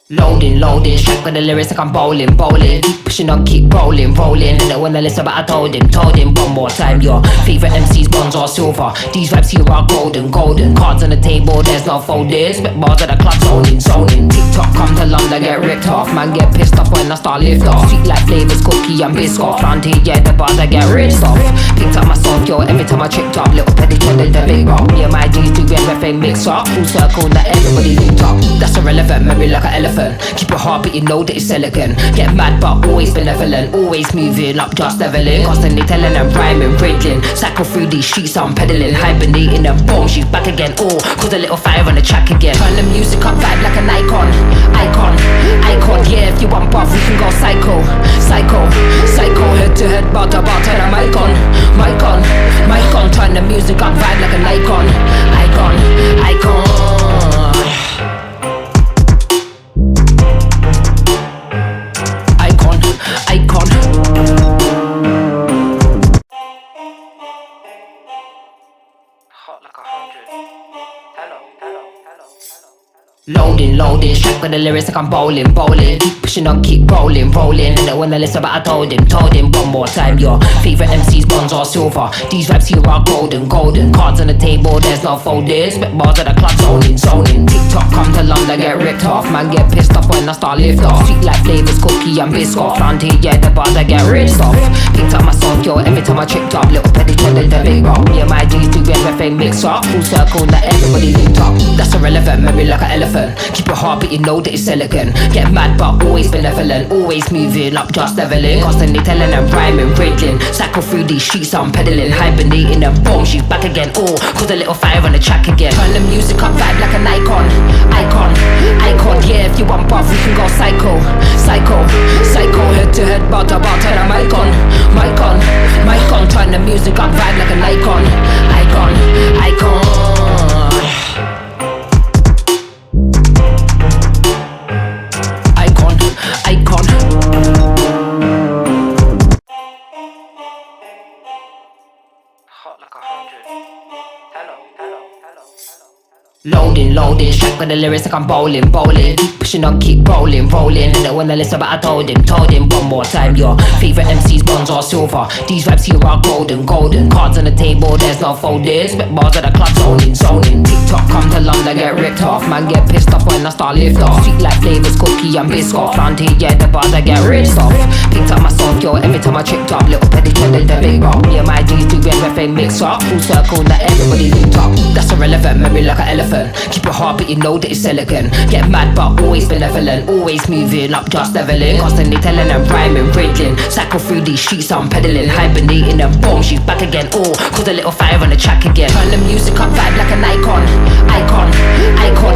Loading, track with the lyrics like I'm bowling. Keep pushing on, keep rolling. And then when I listen, but I told him one more time. Your favorite MCs, bronze or silver. These raps here are golden. Cards on the table, there's no folded. Spit bars at the club, zoning. TikTok come to London, get ripped off. Man get pissed off when I start lift off. Sweet like flavors, cookie and biscuit. Round here, yeah, the bars I get ripped off. Picked up my song, yo, every time I tripped up. Little petty trended the big rock. Me and my G's do everything mix up. Full circle, that everybody linked up. That's irrelevant, memory like an elephant. Keep your heart, but you know that it's elegant. Get mad, but always benevolent. Always moving up, just leveling. Constantly telling them rhyming, riddling. Cycle through these streets, I'm pedaling. Hibernating them bombs, she's back again. Oh, cause a little fire on the track again. Turn the music up, vibe like an icon. Yeah, if you want buff, we can go psycho. Head to head, bar to bar, turn a mic on. Turn the music up, vibe like an icon. Loading, track with the lyrics like I'm bowling. Keep pushing on, keep rolling. And then when I listen, but I told him one more time. Your favorite MCs, bronze or silver. These raps here are golden. Cards on the table, there's no folded. Spit bars at the club, zoning. TikTok come to London, get ripped off. Man get pissed off when I start lift off. Sweet like flavors, cookie and biscuit. Round here, yeah, the bars I get ripped off. Picked up my song, yo, every time I tripped up. Little petty trended the big rock. Me and my G's do everything mix up. Full circle, that everybody linked up. That's irrelevant, memory like an elephant. Keep your heart, but you know that it's elegant. Get mad, but always benevolent. Always moving up, just leveling. Constantly telling them rhyming, riddling. Cycle through these streets, I'm pedaling. Hibernating them bombs, she's back again. Oh, cause a little fire on the track again. Turn the music up, vibe like an icon. Yeah, if you want buff, we can go psycho. Head to head, bar to bar, turn a mic on. Turn the music up, vibe like an icon. Loading, track with the lyrics like I'm bowling. Keep pushing on, keep rolling. And then when I listen, but I told him one more time. Your favorite MCs, bronze or silver. These raps here are golden. Cards on the table, there's no folded. Spit bars at the club, zoning. TikTok come to London, get ripped off. Man get pissed off when I start lift off. Sweet like flavors, cookie and biscuit. Round here, yeah, the bars I get ripped off. Picked up my song, yo, every time I tripped up. Little petty trended the big rock. Me and my G's do everything mix up. Full circle, that everybody linked up. That's irrelevant, memory like an elephant. Keep your heart, but you know that it's elegant. Get mad, but always benevolent. Always moving up, just leveling. Constantly telling them rhyming, riddling. Cycle through these streets, I'm pedaling. Hibernating them bombs, she's back again. Oh, cause a little fire on the track again. Turn the music up, vibe like an icon.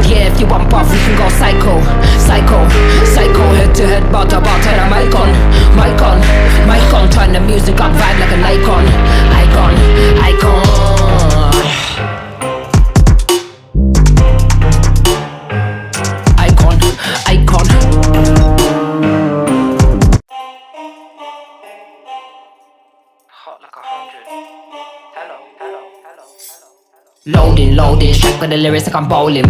Yeah, if you want buff, we can go psycho. Head to head, bar to bar, turn a mic on. Turn the music up, vibe like an icon. Loading, track with the lyrics like I'm bowling.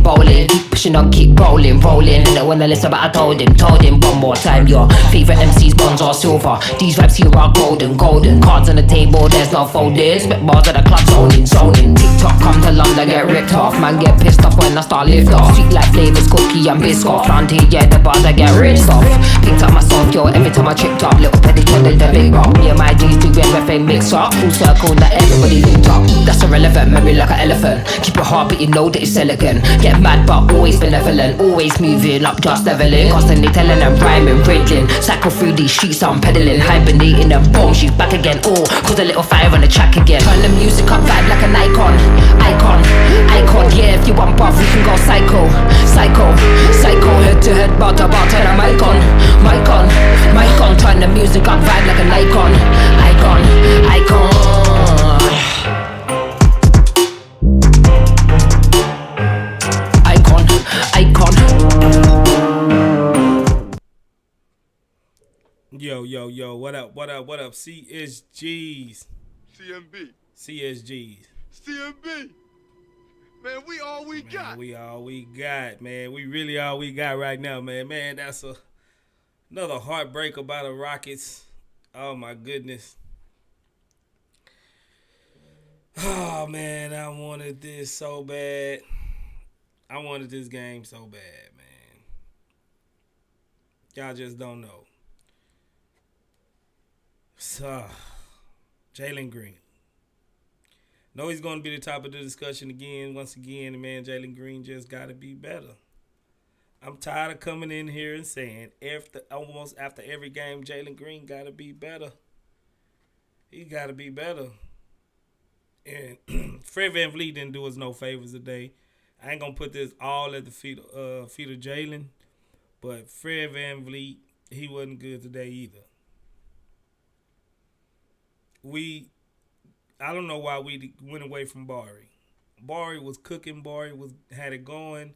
Keep pushing on, keep rolling. And then when I listen, but I told him one more time. Your favorite MCs, bronze or silver. These raps here are golden. Cards on the table, there's no folded. Spit bars at the club, zoning. TikTok come to London, get ripped off. Man get pissed off when I start lift off. Sweet like flavors, cookie and biscuit. Round here, yeah, the bars I get ripped off. Picked up my song, yo, every time I tripped up. Little petty trended the big rock. Me and my G's do everything mix up. Full circle, that everybody linked up. That's irrelevant, memory like an elephant. Keep your heart, but you know that it's elegant. Get mad, but always benevolent. Always moving up, just leveling. Constantly telling them rhyming, riddling. Cycle through these streets, I'm pedaling. Hibernating them bombs, she's back again. Oh, cause a little fire on the track again. Turn the music up, vibe like an icon. Yeah, if you want buff, we can go psycho. Head to head, bar to bar, turn a mic on. Turn the music up, vibe like an icon. Yo, what up? CSGs. CMB. CSGs. CMB. Man, we all we Man, got. we all we got, man. We really all we got right now, man. Man, that's another heartbreaker by the Rockets. Oh my goodness. Oh man, I wanted this so bad. I wanted this game so bad, man. Y'all just don't know. So, Jalen Green. Know he's going to be the top of the discussion again. Once again, man, Jalen Green just got to be better. I'm tired of coming in here and saying almost after every game, Jalen Green got to be better. He got to be better. And Fred VanVleet didn't do us no favors today. I ain't going to put this all at the feet of Jalen. But Fred VanVleet, he wasn't good today either. I don't know why we went away from Bari. Bari was cooking. Bari had it going.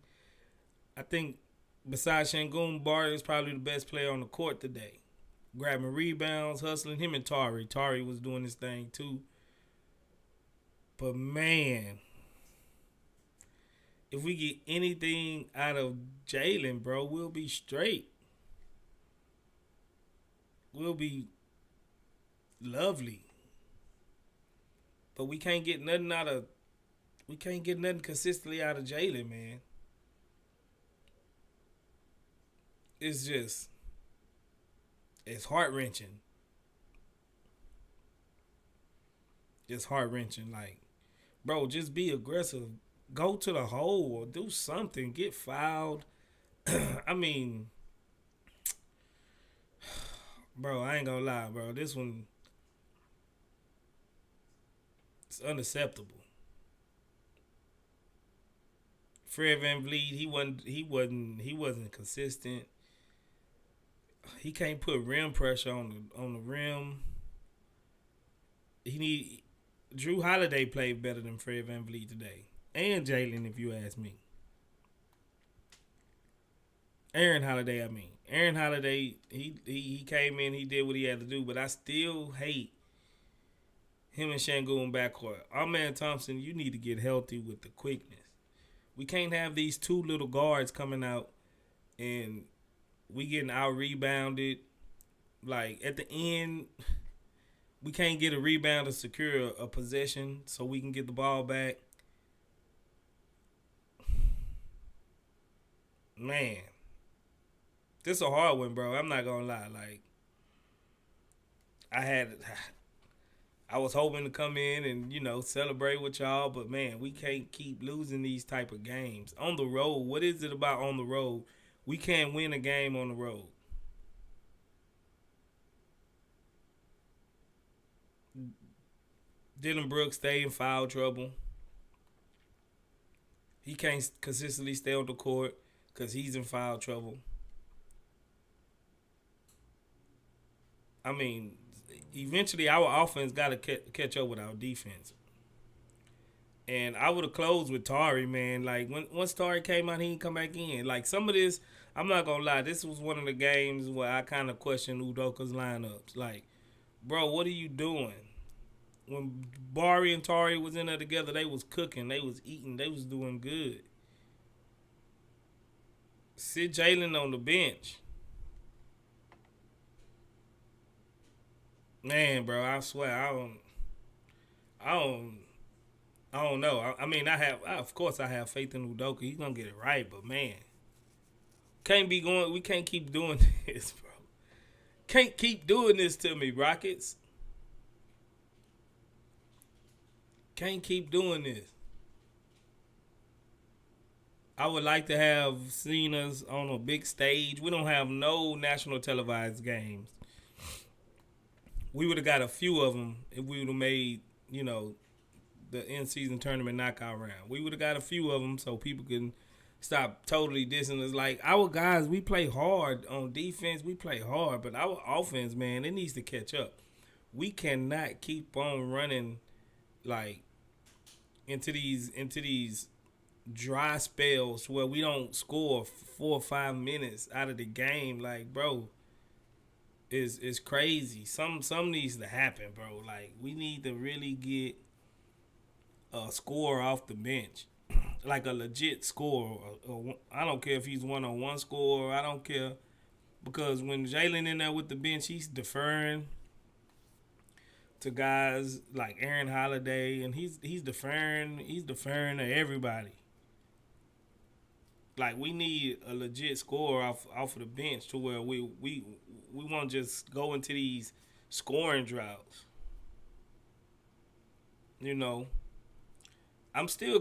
I think besides Şengün, Bari was probably the best player on the court today. Grabbing rebounds, hustling. Him and Tari. Tari was doing his thing too. But man, if we get anything out of Jalen, bro, we'll be straight. We'll be lovely. But we can't get nothing consistently out of Jalen, man. It's heart-wrenching. It's heart-wrenching. Like, bro, just be aggressive. Go to the hole or do something. Get fouled. I mean, bro, I ain't gonna lie, bro. This one, it's unacceptable. Fred VanVleet, he wasn't consistent. He can't put rim pressure on the rim. Drew Holiday played better than Fred VanVleet today. And Jalen, if you ask me. Aaron Holiday, I mean. Aaron Holiday, he came in, he did what he had to do, but I still hate him and Şengün backcourt. Our man Thompson, you need to get healthy with the quickness. We can't have these two little guards coming out and we getting out-rebounded. Like, at the end, we can't get a rebound to secure a possession so we can get the ball back. Man, this is a hard one, bro. I'm not gonna lie. Like, I was hoping to come in and, celebrate with y'all, but man, we can't keep losing these type of games. On the road, what is it about on the road? We can't win a game on the road. Dylan Brooks stay in foul trouble. He can't consistently stay on the court because he's in foul trouble. I mean, eventually our offense got to catch up with our defense. And I would have closed with Tari, man. Like, once Tari came out, he didn't come back in. Like, some of this, I'm not going to lie, this was one of the games where I kind of questioned Udoka's lineups. Like, bro, what are you doing? When Bari and Tari was in there together, they was cooking. They was eating. They was doing good. Sit Jalen on the bench. Man, bro, I swear, I don't know. I mean, of course I have faith in Udoka. He's gonna get it right, but man, we can't keep doing this, bro. Can't keep doing this to me, Rockets. Can't keep doing this. I would like to have seen us on a big stage. We don't have no national televised games. We would have got a few of them if we would have made, the in-season tournament knockout round. We would have got a few of them so people can stop totally dissing us. Like, our guys, we play hard on defense. We play hard, but our offense, man, it needs to catch up. We cannot keep on running, like, into these dry spells where we don't score 4 or 5 minutes out of the game. Like, bro, it's crazy. Some needs to happen, bro. Like, we need to really get a score off the bench. like a legit scorer. I don't care if he's one-on-one scorer. I don't care. Because when Jalen in there with the bench, he's deferring to guys like Aaron Holiday, and he's deferring to everybody. Like, we need a legit scorer off of the bench to where we won't just go into these scoring droughts. You know, I'm still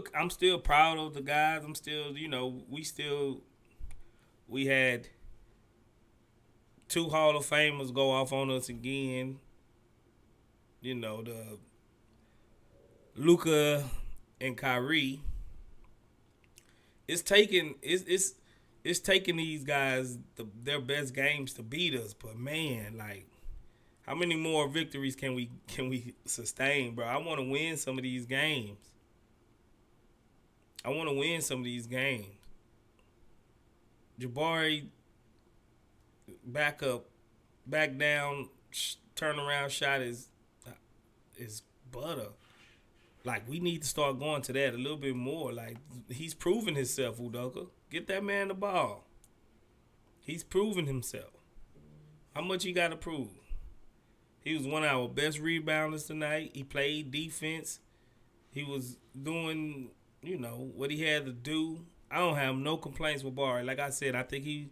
proud of the guys. I'm still, we had 2 Hall of Famers go off on us again. You know, the Luka and Kyrie. It's taking these guys their best games to beat us, but man, like, how many more victories can we sustain, bro? I want to win some of these games. Jabari back down, turnaround shot is butter. Like, we need to start going to that a little bit more. Like, he's proven himself, Udoka. Get that man the ball. He's proven himself. How much he got to prove? He was one of our best rebounders tonight. He played defense. He was doing, what he had to do. I don't have no complaints with Barry. Like I said, I think he's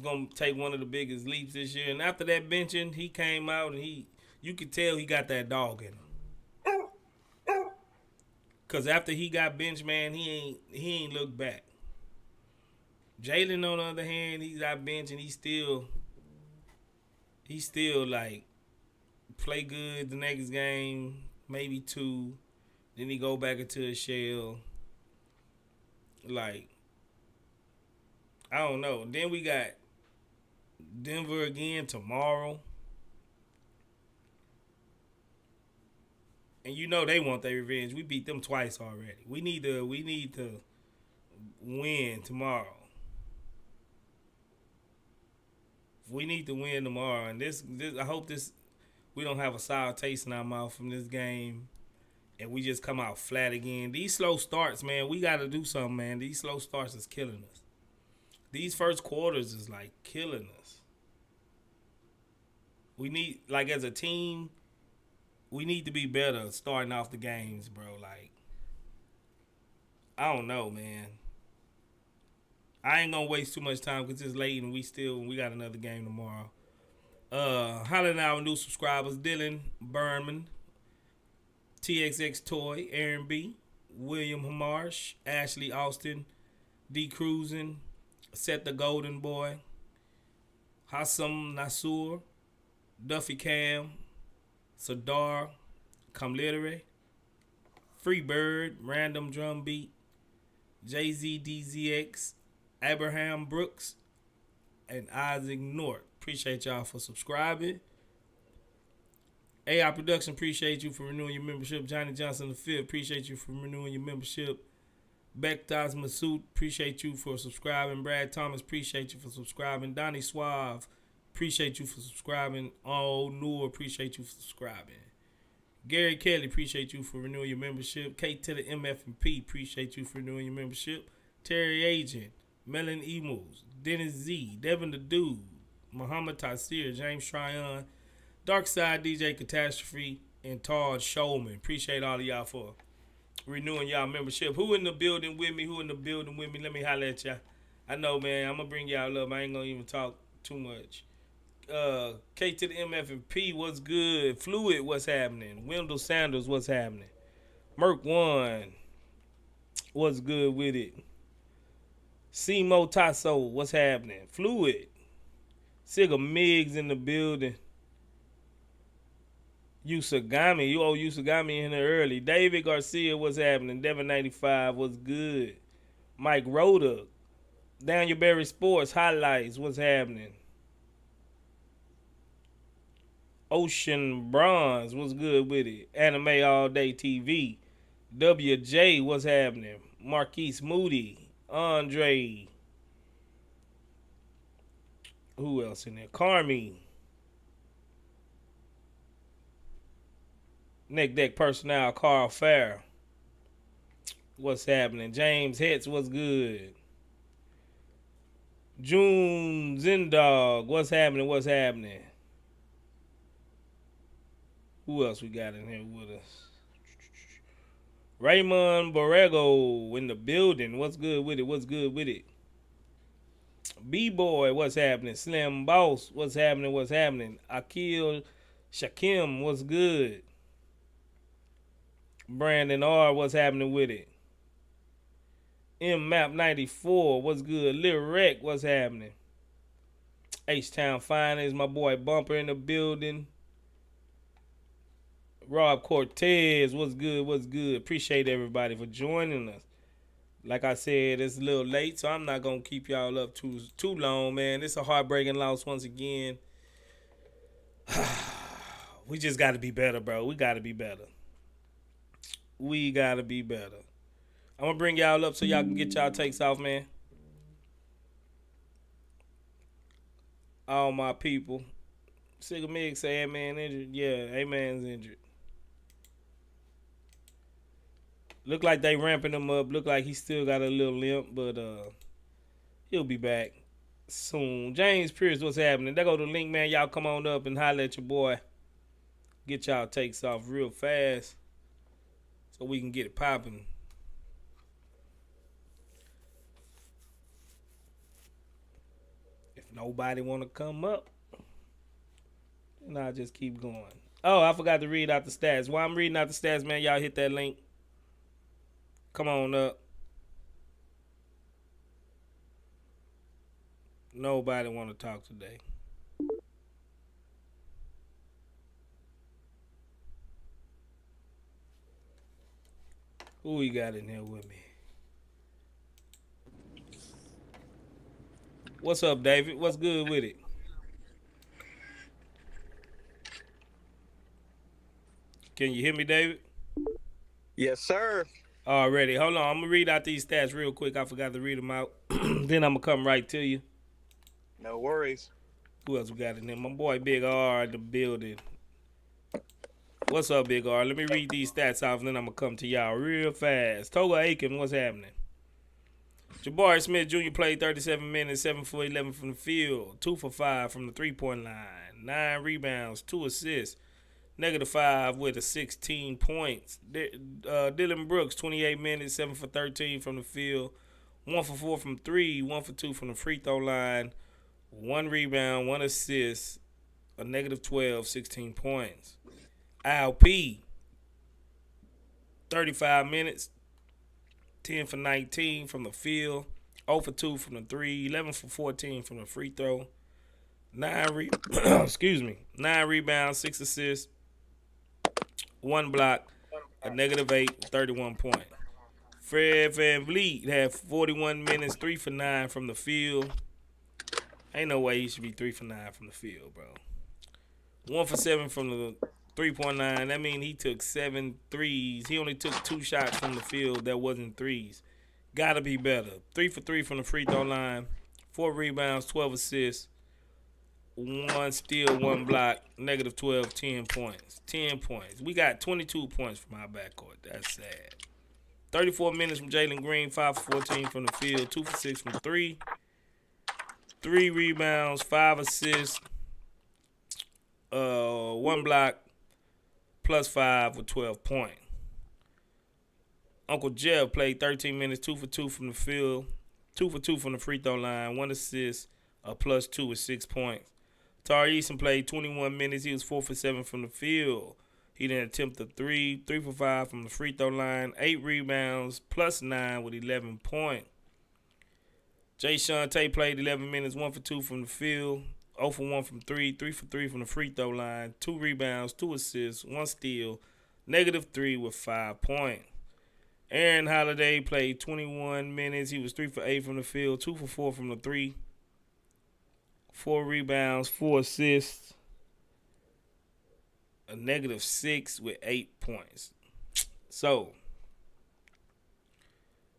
going to take one of the biggest leaps this year. And after that benching, he came out and you could tell he got that dog in him. Because after he got benched, man, he ain't looked back. Jalen, on the other hand, he's out bench and he still like, play good the next game, maybe 2. Then he go back into a shell. Like, I don't know. Then we got Denver again tomorrow. And they want their revenge. We beat them twice already. We need to win tomorrow. We need to win tomorrow. And this I hope we don't have a sour taste in our mouth from this game. And we just come out flat again. These slow starts, man, we got to do something, man. These slow starts is killing us. These first quarters is, like, killing us. We need, like, as a team, we need to be better starting off the games, bro. Like, I don't know, man. I ain't going to waste too much time because it's late and we got another game tomorrow. Hollering our new subscribers, Dylan Berman, TXX Toy, Aaron B, William Hamarsh, Ashley Austin, D Cruisin, Seth the Golden Boy, Hassam Nasur, Duffy Cam, Sadar, Comlitere, Freebird, Random Drum Beat, JZDZX, Abraham Brooks, and Isaac North. Appreciate y'all for subscribing. AI Production, appreciate you for renewing your membership. Johnny Johnson V, appreciate you for renewing your membership. Bektas Masood, appreciate you for subscribing. Brad Thomas, appreciate you for subscribing. Donnie Suave, appreciate you for subscribing. Oh, Noor, appreciate you for subscribing. Gary Kelly, appreciate you for renewing your membership. K to the MF&P, appreciate you for renewing your membership. Terry Agent, Melon Emos, Dennis Z, Devin the Dude, Muhammad Tasir, James Tryon, Darkside DJ Catastrophe, and Todd Showman. Appreciate all of y'all for renewing y'all membership. Who in the building with me? Let me holler at y'all. I know, man. I'm going to bring y'all up. I ain't going to even talk too much. K to the MF&P, what's good? Fluid, what's happening? Wendell Sanders, what's happening? Merc One, what's good with it? Simo Tasso, what's happening? Fluid, Sigga Miggs in the building. Usagami, Usagami in there early. David Garcia, what's happening? Devin 95, what's good? Mike Rhoda, Daniel Berry Sports Highlights, what's happening? Ocean Bronze, what's good with it? Anime All Day TV. WJ, what's happening? Marquise Moody, Andre. Who else in there? Carmi. Neck Deck Personnel, Carl Fair. What's happening? James Hetz, what's good? June Zendog, what's happening? What's happening? Who else we got in here with us? Raymond Borrego in the building. What's good with it? What's good with it? B-Boy, what's happening? Slim Boss, what's happening? What's happening? Akil Shakim, what's good? Brandon R, what's happening with it? M-Map 94, what's good? Lil Rec, what's happening? H-Town Finance, my boy Bumper in the building. Rob Cortez, what's good? What's good? Appreciate everybody for joining us. Like I said, it's a little late, so I'm not gonna keep y'all up too long, man. It's a heartbreaking loss once again. We just gotta be better, bro. We gotta be better. We gotta be better. I'm gonna bring y'all up so y'all can get y'all takes off, man. All my people. Sigga Mig say A-Man injured. Yeah, A-Man's injured. Look like they ramping him up. Look like he still got a little limp, but he'll be back soon. James Pierce, what's happening? There go the link, man. Y'all come on up and holler at your boy. Get y'all takes off real fast so we can get it popping. If nobody want to come up, then I'll just keep going. Oh, I forgot to read out the stats. While I'm reading out the stats, man, y'all hit that link. Come on up. Nobody want to talk today. Who we got in here with me? What's up, David? What's good with it? Can you hear me, David? Yes, sir. Already. Hold on. I'm going to read out these stats real quick. I forgot to read them out. Then I'm going to come right to you. No worries. Who else we got in there? My boy Big R in the building. What's up, Big R? Let me read these stats off, and then I'm going to come to y'all real fast. Toga Aiken, what's happening? Jabari Smith Jr. played 37 minutes, 7 for 11 from the field, 2 for 5 from the three-point line, 9 rebounds, 2 assists, -5 with 16 points. Dylan Brooks, 28 minutes, 7 for 13 from the field, 1 for 4 from 3, 1 for 2 from the free throw line, 1 rebound, 1 assist, a -12, 16 points. Al P, 35 minutes, 10 for 19 from the field, 0 for 2 from the 3, 11 for 14 from the free throw, 9 rebounds, 6 assists, 1 block, a -8, 31 points. Fred VanVleet had 41 minutes, 3 for 9 from the field. Ain't no way he should be 3 for 9 from the field, bro. 1 for 7 from the three-point line. That means he took 7 threes. He only took 2 shots from the field that wasn't threes. Gotta be better. 3 for 3 from the free throw line. 4 rebounds, 12 assists. 1 steal, 1 block. -12, 10 points. 10 points. We got 22 points from our backcourt. That's sad. 34 minutes from Jalen Green. 5 for 14 from the field. 2 for 6 from 3. 3 rebounds, 5 assists. 1 block. +5 with 12 points. Uncle Jeff played 13 minutes, 2 for 2 from the field, 2 for 2 from the free throw line, 1 assist, a +2 with 6 points. Tar Eason played 21 minutes. He was 4 for 7 from the field. He didn't attempt a 3, 3 for 5 from the free throw line, 8 rebounds, +9 with 11 points. Jay Sean Tate played 11 minutes, 1 for 2 from the field, 0 for 1 from 3, 3 for 3 from the free throw line, 2 rebounds, 2 assists, 1 steal, -3 with 5 points. Aaron Holiday played 21 minutes. He was 3 for 8 from the field, 2 for 4 from the 3, 4 rebounds, 4 assists, a -6 with 8 points. So,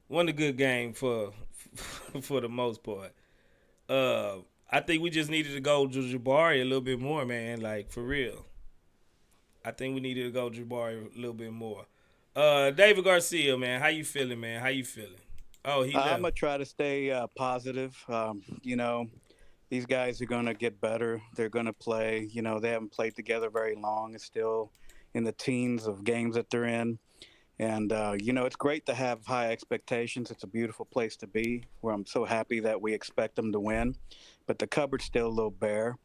won a good game for the most part. I think we just needed to go to Jabari a little bit more, man. Like, for real. I think we needed to go to Jabari a little bit more. David Garcia, man, how you feeling, man? How you feeling? Oh, he I'm left. gonna try to stay positive. These guys are gonna get better. They're gonna play. They haven't played together very long. It's still in the teens of games that they're in. And it's great to have high expectations. It's a beautiful place to be. Where I'm so happy that we expect them to win, but the cupboard's still a little bare.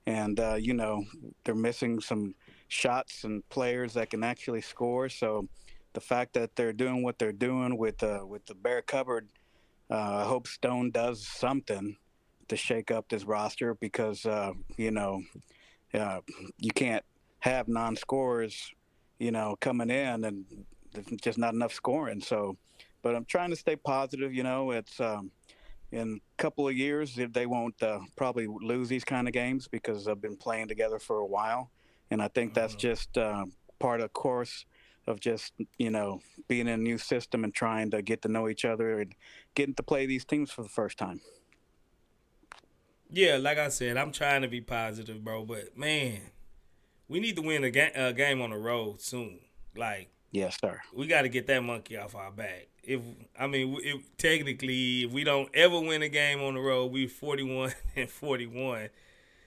And they're missing some shots and players that can actually score. So the fact that they're doing what they're doing with the bare cupboard, I hope Stone does something to shake up this roster because uh, you can't have non-scorers, coming in and there's just not enough scoring. So, but I'm trying to stay positive. It's in a couple of years they won't probably lose these kind of games because they've been playing together for a while, and I think that's Mhm. just part of course of just being in a new system and trying to get to know each other and getting to play these teams for the first time. Yeah, like I said, I'm trying to be positive, bro. But man, we need to win a game on the road soon. Like Yes, sir. we got to get that monkey off our back. If technically, if we don't ever win a game on the road, we 41 and 41,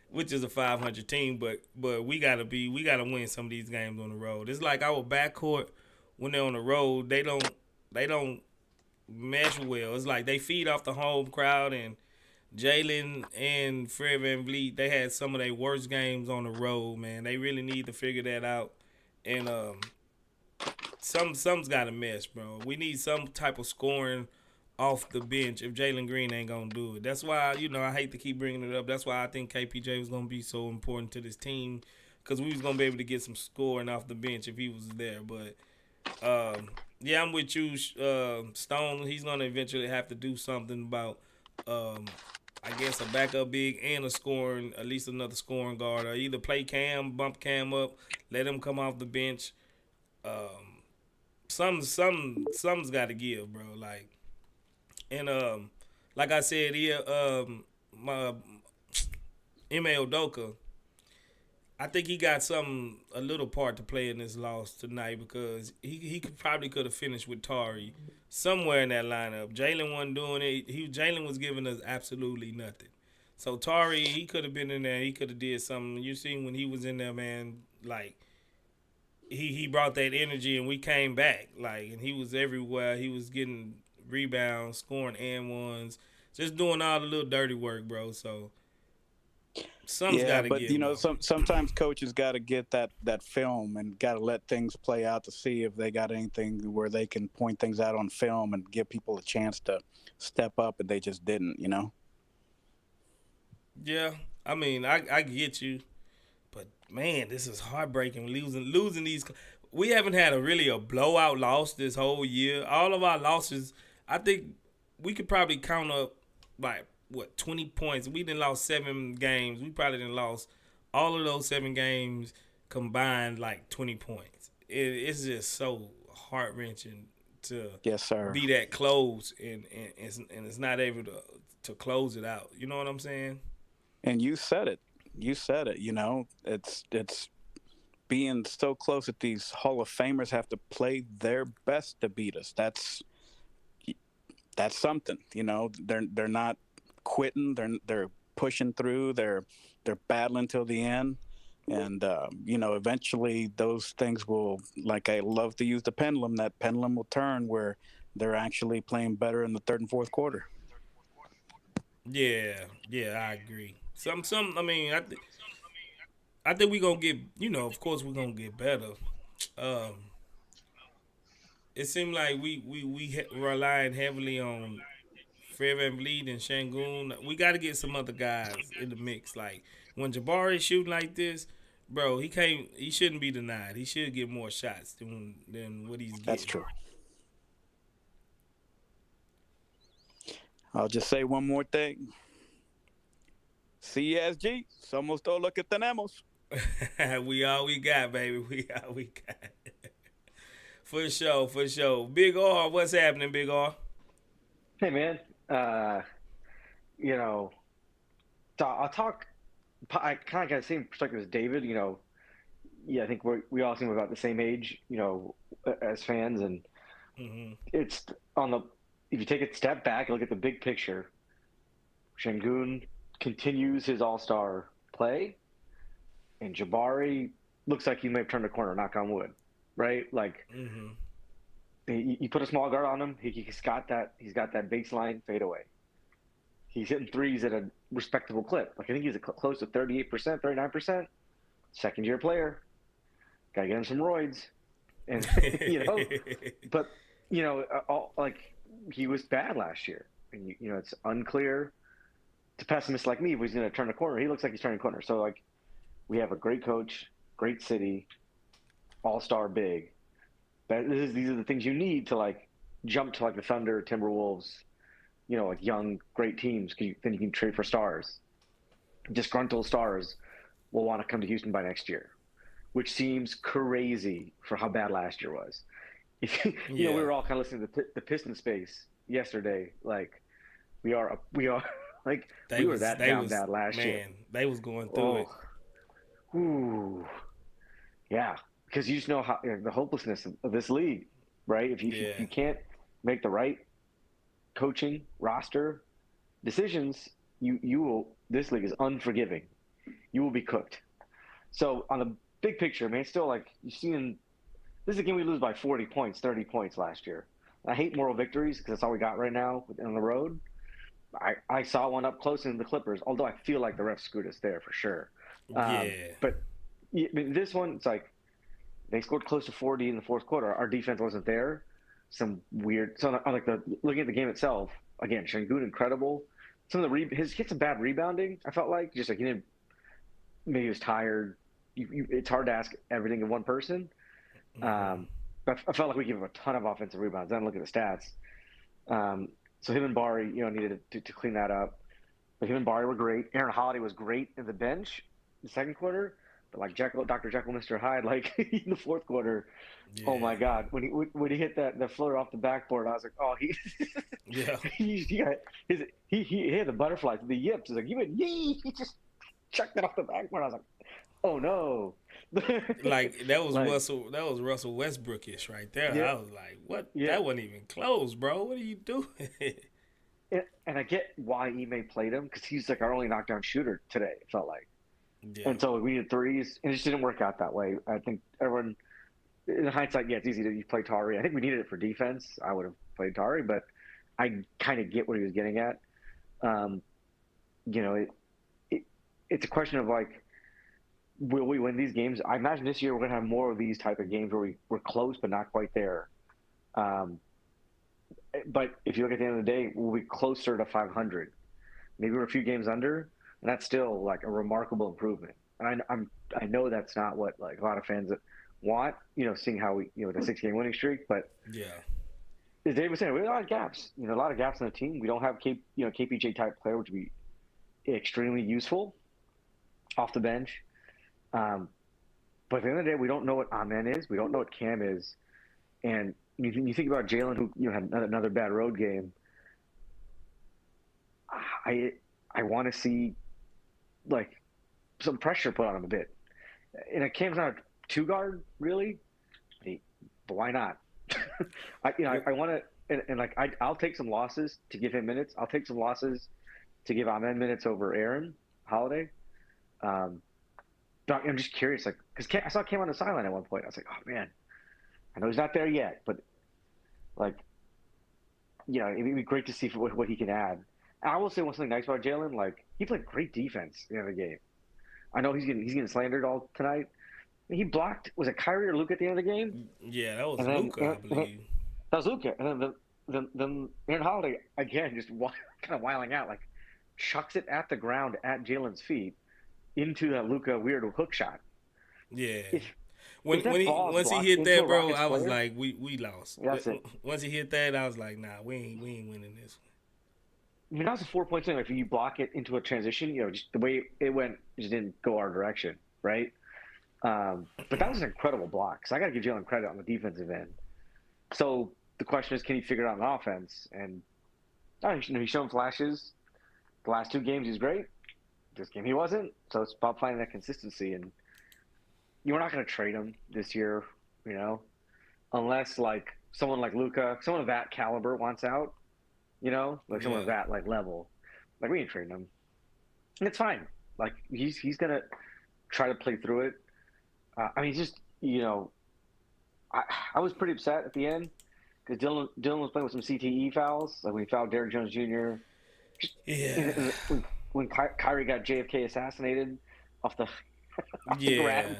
which is a 500 team. But we gotta win some of these games on the road. It's like our backcourt when they're on the road, they don't mesh well. It's like they feed off the home crowd, and Jalen and Fred VanVleet, they had some of their worst games on the road. Man, they really need to figure that out. And some's got to mess, bro. We need some type of scoring off the bench if Jalen Green ain't gonna do it. That's why I hate to keep bringing it up. That's why I think KPJ was gonna be so important to this team because we was gonna be able to get some scoring off the bench if he was there. But yeah, I'm with you, Stone. He's gonna eventually have to do something about, um, I guess, a backup big and a scoring, at least another scoring guard, or either play Cam, bump Cam up, let him come off the bench. Um, something's got to give, bro. And like I said, my Ime Udoka, I think he got a little part to play in this loss tonight because he could have finished with Tari somewhere in that lineup. Jalen wasn't doing it. Jalen was giving us absolutely nothing. So Tari, he could have been in there. He could have did something. You seen when he was in there, man. Like he brought that energy, and we came back. Like, and he was everywhere. He was getting rebounds, scoring and ones, just doing all the little dirty work, bro. So something's got Yeah, to but give, bro. sometimes coaches got to get that film and got to let things play out to see if they got anything where they can point things out on film and give people a chance to step up, and they just didn't. Yeah, I get you, but man, this is heartbreaking. Losing these. We haven't had a blowout loss this whole year. All of our losses, I think we could probably count up like what 20 points. We didn't lost 7 games. We probably didn't lost all of those 7 games combined like 20 points. It's just so heart wrenching to Yes, sir. be that close and it's not able to close it out. You know what I'm saying? And you said it. You said it. It's being so close that these Hall of Famers have to play their best to beat us. That's something. They're not quitting. They're pushing through. They're battling till the end. And eventually those things will, like I love to use the pendulum. That pendulum will turn where they're actually playing better in the third and fourth quarter. Yeah, yeah, I agree. Some. I think we gonna get. Of course, we're gonna get better. Um, it seemed like we relying heavily on Fred VanVleet and Shangoon. We got to get some other guys in the mix. Like when Jabari shooting like this, bro, he can't. He shouldn't be denied. He should get more shots than what he's That's getting. true. I'll just say one more thing. CSG, somos todo lo que tenemos. We all we got, baby. We all we got. For sure, for sure. Big R, what's happening, Big R? Hey man, uh, you know, I'll talk. I kind of got the same perspective as David. yeah, I think we all seem about the same age, as fans, and Hmm. it's on the. If you take a step back and look at the big picture, Şengün continues his All-Star play, and Jabari looks like he may have turned a corner. Knock on wood, right? Like Hmm. you put a small guard on him, he's got that. He's got that baseline fadeaway. He's hitting threes at a respectable clip. Like I think he's close to 38%, 39%. Second year player, gotta get him some roids, and but like he was bad last year, and it's unclear to pessimists like me if he's going to turn a corner. He looks like he's turning a corner. So like we have a great coach, great city, all-star big. These are the things you need to like jump to like the Thunder, Timberwolves, like young great teams. Then you can trade for stars. Disgruntled stars will want to come to Houston by next year, which seems crazy for how bad last year was. We were all kind of listening to the Piston space yesterday. Like we are like we were that down bad last year. Man, they was going through it. Ooh, yeah, because you just know how the hopelessness of this league, right? If you can't make the right coaching roster decisions, you will. This league is unforgiving. You will be cooked. So on the big picture, man, it's still like you've seen. This is a game we lose by 40 points, 30 points last year. I hate moral victories because that's all we got right now on the road. I saw one up close in the Clippers, although I feel like the refs screwed us there for sure. But this one, it's like they scored close to 40 in the fourth quarter. Our defense wasn't there. Some weird. So like looking at the game itself, again, Şengün incredible. Some of the his hit some bad rebounding. I felt like just like he didn't. Maybe he was tired. It's hard to ask everything of one person. But I felt like we gave him a ton of offensive rebounds. Then look at the stats. So him and Bari, needed to clean that up. But him and Bari were great. Aaron Holiday was great in the bench in the second quarter. But like Dr. Jekyll, Mr. Hyde, like in the fourth quarter, oh my God, when he hit the floater off the backboard, I was like, oh, he had the butterflies, the yips. It's like he just chucked it off the backboard. I was like, oh no. Like that was Russell Westbrookish right there. Yeah, I was like, what? yeah. That wasn't even close, bro. What are you doing? And I get why Ime played him because he's like our only knockdown shooter today. It felt like, Yeah. and so we needed threes, and it just didn't work out that way. I think everyone, in hindsight, it's easy to play Tari. I think we needed it for defense. I would have played Tari, but I kind of get what he was getting at. It's a question of like, will we win these games? I imagine this year we're going to have more of these type of games where we're close but not quite there. But if you look at the end of the day, we'll be closer to 500. Maybe we're a few games under, and that's still like a remarkable improvement. And I know that's not what like a lot of fans want, seeing how we, the 6-game winning streak. But Yeah. as Dave was saying, we have a lot of gaps. A lot of gaps in the team. We don't have KPJ type player, which would be extremely useful off the bench. But at the end of the day, we don't know what Amen is. We don't know what Cam is. And you think about Jalen, who had another bad road game. I want to see like some pressure put on him a bit. And Cam's not a two guard really, but why not? I want to, and like I'll take some losses to give him minutes. I'll take some losses to give Amen minutes over Aaron Holiday. But I'm just curious, like, because I saw Cam on the sideline at one point. I was like, oh man, I know he's not there yet, but like, it'd be great to see what he can add. And I will say one thing nice about Jalen, like he played great defense in the other game. I know he's getting slandered all tonight. He blocked, was it Kyrie or Luke at the end of the game? Yeah, that was Luka, I believe. That was Luka, and then Aaron Holiday again just kind of wiling out, like chucks it at the ground at Jalen's feet into that Luka weird hook shot. Yeah. Once he hit that, bro, I was player, like, we lost. That's it. Once he hit that, I was like, nah, we ain't winning this one. I mean, that was a 4-point thing. Like, if you block it into a transition, just the way it went, just didn't go our direction, right? But that was an incredible block. So I got to give Jalen credit on the defensive end. So the question is, can he figure it out on offense? And he's shown flashes. The last 2 games, he's great. This game, he wasn't. So it's about finding that consistency. And you're not going to trade him this year, you know, unless like someone like Luka, someone of that caliber wants out, you know, like someone of that like level. Like we ain't trading him. And it's fine. Like he's going to try to play through it. I mean, just, you know, I was pretty upset at the end because Dylan was playing with some CTE fouls. Like when he fouled Derrick Jones Jr. Yeah. When Kyrie got JFK assassinated off the Yeah. ground.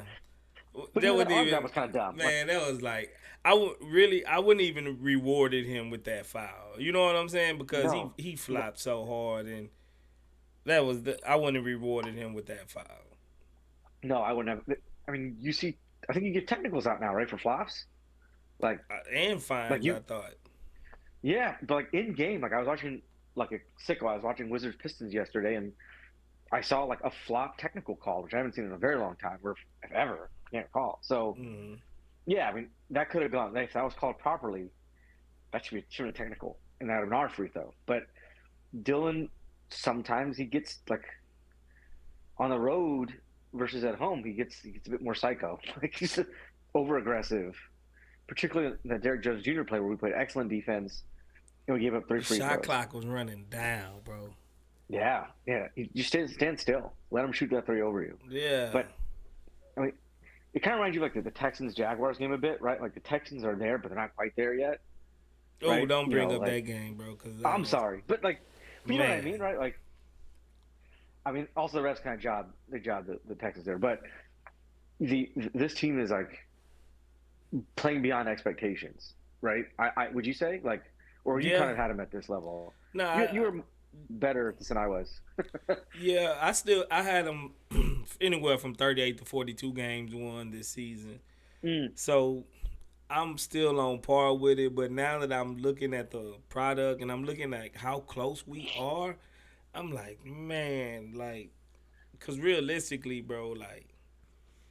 But That that was was kind of dumb. Man, that was like I wouldn't even rewarded him with that foul. You know what I'm saying? Because he flopped so hard, and I wouldn't have rewarded him with that foul. No, I wouldn't have. I mean, I think you get technicals out now, right, for flops? Like And fines, like I thought. Yeah, but like in game, like I was watching like a sicko. I was watching Wizards Pistons yesterday, and I saw like a flop technical call, which I haven't seen in a very long time, or if ever, can't recall. So yeah, I mean that could have gone. If that was called properly, that should be technical, and that would have been our free throw. But Dylan, sometimes he gets like on the road versus at home, he gets a bit more psycho. Like he's over aggressive, particularly in the Derrick Jones Jr. play where we played excellent defense and we gave up 3 free throws. Shot clock was running down, bro. Yeah. You stand still. Let him shoot that 3 over you. Yeah. But I mean, it kind of reminds you of like the Texans Jaguars game a bit, right? Like the Texans are there, but they're not quite there yet. Oh, right? don't bring up that game, bro. I'm sorry, but like, you know what I mean, right? Like, I mean, also the refs kind of job the Texans there, but this team is like playing beyond expectations, right? I would you say like, or you kind of had them at this level? No, you were better at this than I was. Yeah, I had them anywhere from 38 to 42 games won this season. So I'm still on par with it, but now that I'm looking at the product and I'm looking at how close we are, I'm like, man, like, because realistically, bro, like,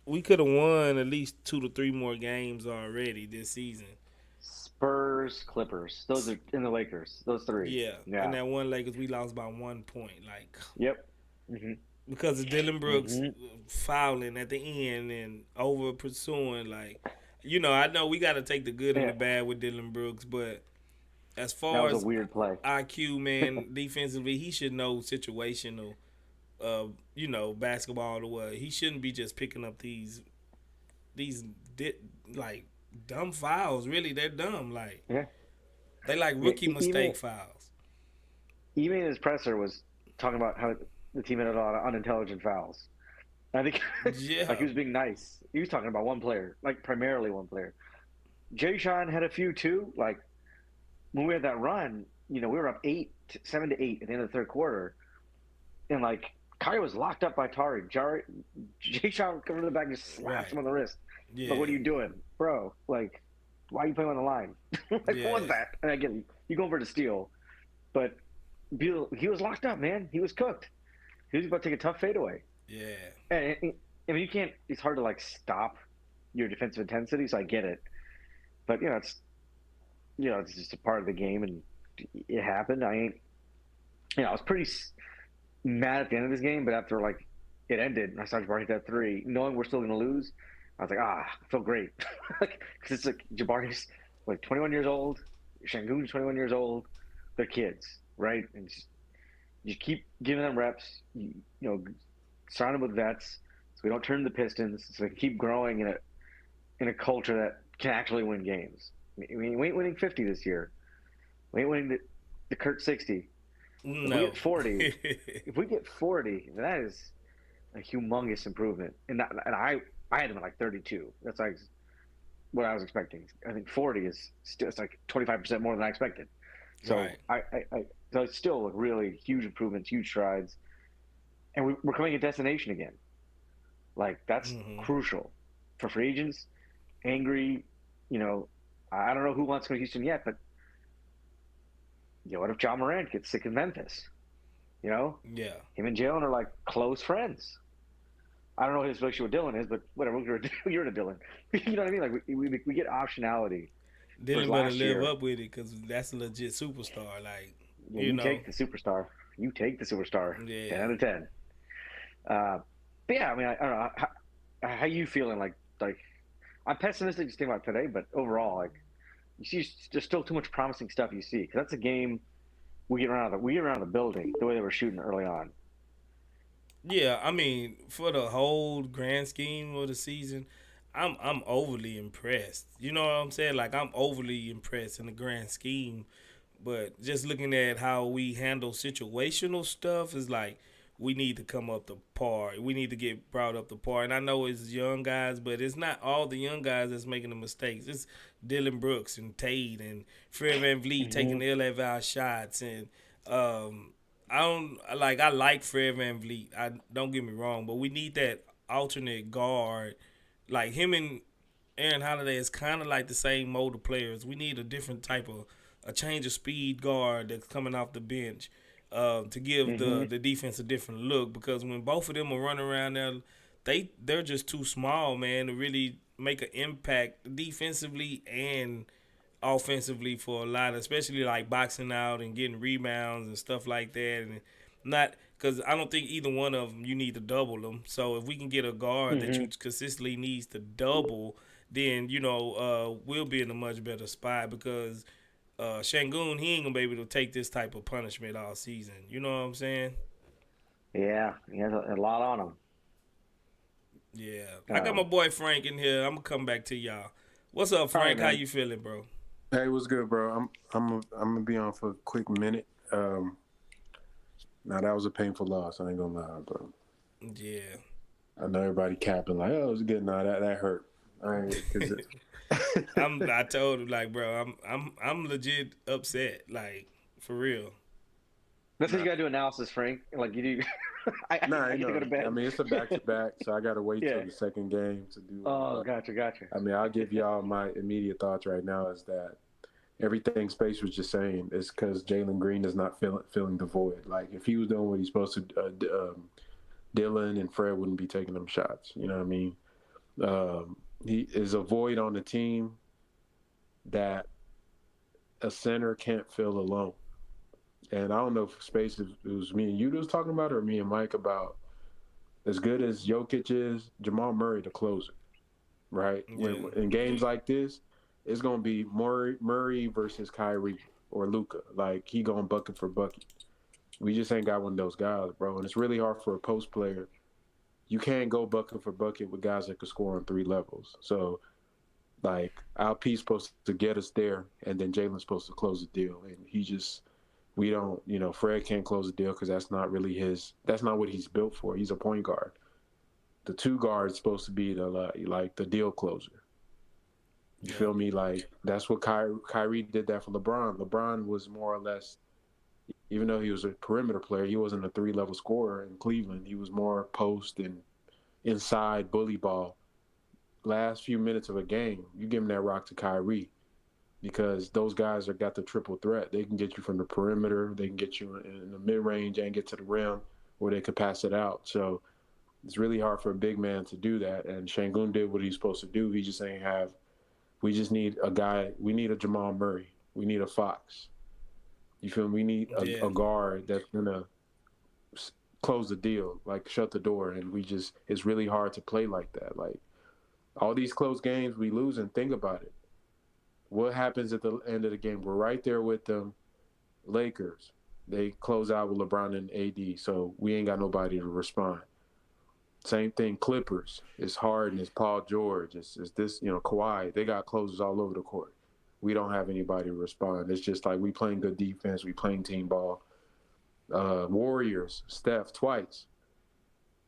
we could have won at least 2 to 3 more games already this season. Spurs, Clippers, those are in the Lakers. Those 3. Yeah. And that one Lakers, we lost by 1 point. Like, yep. Because of Dylan Brooks fouling at the end and over pursuing, like, you know, I know we got to take the good and the bad with Dylan Brooks, but as far that was as a weird play. IQ, man, defensively, he should know situational, you know, basketball the way. He shouldn't be just picking up these like dumb fouls. Really, they're dumb. Like they like rookie mistake fouls. Even his presser was talking about how the team had a lot of unintelligent fouls. I think like he was being nice. He was talking about one player, like primarily one player. Jay Sean had a few too. Like when we had that run, you know, we were up 7 to 8 at the end of the third quarter, and like Kyrie was locked up by Tari. Jay Sean covered in the back and just slapped him on the wrist. Yeah. Like, what are you doing, bro? Like, why are you playing on the line? Like, what was that? And again, you go over to steal, but he was locked up, man. He was cooked. He was about to take a tough fadeaway. Yeah. And I mean, you can't. It's hard to like stop your defensive intensity. So I get it, but it's just a part of the game, and it happened. I was pretty mad at the end of this game, but after like it ended, and I saw Jabari hit that 3, knowing we're still going to lose. I was like, I feel great, because it's like Jabari's like 21 years old, Şengün's 21 years old, they're kids, right? And you keep giving them reps, you know, surround them with vets, so we don't turn the Pistons, so they can keep growing in a culture that can actually win games. I mean, we ain't winning 50 this year. We ain't winning the Kurt 60. No. If we get 40, that is a humongous improvement. And I had him at like 32. That's like what I was expecting. I think 40 is still, it's like 25% more than I expected. So so it's still like really huge improvements, huge strides, and we're coming a destination again. Like that's crucial for free agents. Angry, you know, I don't know who wants to go to Houston yet, but what if John Morant gets sick in Memphis? You know, him and Jalen are like close friends. I don't know what his relationship with Dylan is, but whatever. You're into Dylan. You know what I mean? Like we get optionality. Dylan better live up with it, because that's a legit superstar. Like you take the superstar. You take the superstar. Yeah. 10 out of 10. But yeah, I mean, I don't know how you feeling. Like like I'm pessimistic just thinking about today, but overall, like you see, there's still too much promising stuff you see because that's a game we get around the building the way they were shooting early on. Yeah, I mean, for the whole grand scheme of the season, I'm overly impressed. You know what I'm saying? Like I'm overly impressed in the grand scheme, but just looking at how we handle situational stuff is like we need to come up to par. We need to get brought up to par. And I know it's young guys, but it's not all the young guys that's making the mistakes. It's Dylan Brooks and Tate and Fred Van Vliet taking the LFL shots and I like Fred Van Vliet. I don't get me wrong, but we need that alternate guard. Like him and Aaron Holiday is kind of like the same mode of players. We need a different type of a change of speed guard that's coming off the bench to give the defense a different look. Because when both of them are running around there, they're just too small, man, to really make an impact defensively and offensively for a lot, especially like boxing out and getting rebounds and stuff like that. And not because I don't think either one of them you need to double them. So if we can get a guard that you consistently needs to double, then we'll be in a much better spot because Şengün he ain't gonna be able to take this type of punishment all season. You know what I'm saying? Yeah, he has a lot on him. Yeah, I got my boy Frank in here. I'm gonna come back to y'all. What's up, Frank? Right, how you feeling, bro? Hey, what's good, bro? I'm gonna be on for a quick minute. Now that was a painful loss. I ain't gonna lie, bro. Yeah. I know everybody capping like, oh, it was good. Nah, that hurt. I told him like, bro, I'm legit upset, like for real. That's how you gotta do analysis, Frank. Like you do. I get to go to bed. I mean, it's a back-to-back, so I gotta wait till the second game to do. Oh, gotcha. I mean, I'll give y'all my immediate thoughts right now. Is that everything Space was just saying is because Jalen Green is not filling the void. Like if he was doing what he's supposed to, Dylan and Fred wouldn't be taking them shots. You know what I mean? He is a void on the team that a center can't fill alone. And I don't know if Space, it was me and you that was talking about it or me and Mike about as good as Jokic is, Jamal Murray the closer, right? Yeah. In games like this, it's going to be Murray versus Kyrie or Luka. Like, he going bucket for bucket. We just ain't got one of those guys, bro. And it's really hard for a post player. You can't go bucket for bucket with guys that can score on three levels. So, like, Alp's supposed to get us there, and then Jalen's supposed to close the deal. And he just... We don't, Fred can't close the deal because that's not what he's built for. He's a point guard. The two guard's supposed to be the deal closer. You feel me? Like, that's what Kyrie did that for LeBron. LeBron was more or less, even though he was a perimeter player, he wasn't a three-level scorer in Cleveland. He was more post and inside bully ball. Last few minutes of a game, you give him that rock to Kyrie. Because those guys are got the triple threat. They can get you from the perimeter, they can get you in the mid-range and get to the rim, or they could pass it out. So it's really hard for a big man to do that. And Şengün did what he's supposed to do. He just ain't have – we just need a guy – we need a Jamal Murray. We need a Fox. You feel me? We need a guard that's going to close the deal, like shut the door. And it's really hard to play like that. Like, all these close games we lose, and think about it. What happens at the end of the game? We're right there with them. Lakers, they close out with LeBron and AD, so we ain't got nobody to respond. Same thing, Clippers. It's Harden, it's Paul George, it's this, Kawhi. They got closers all over the court. We don't have anybody to respond. It's just like we playing good defense, we playing team ball. Warriors, Steph twice.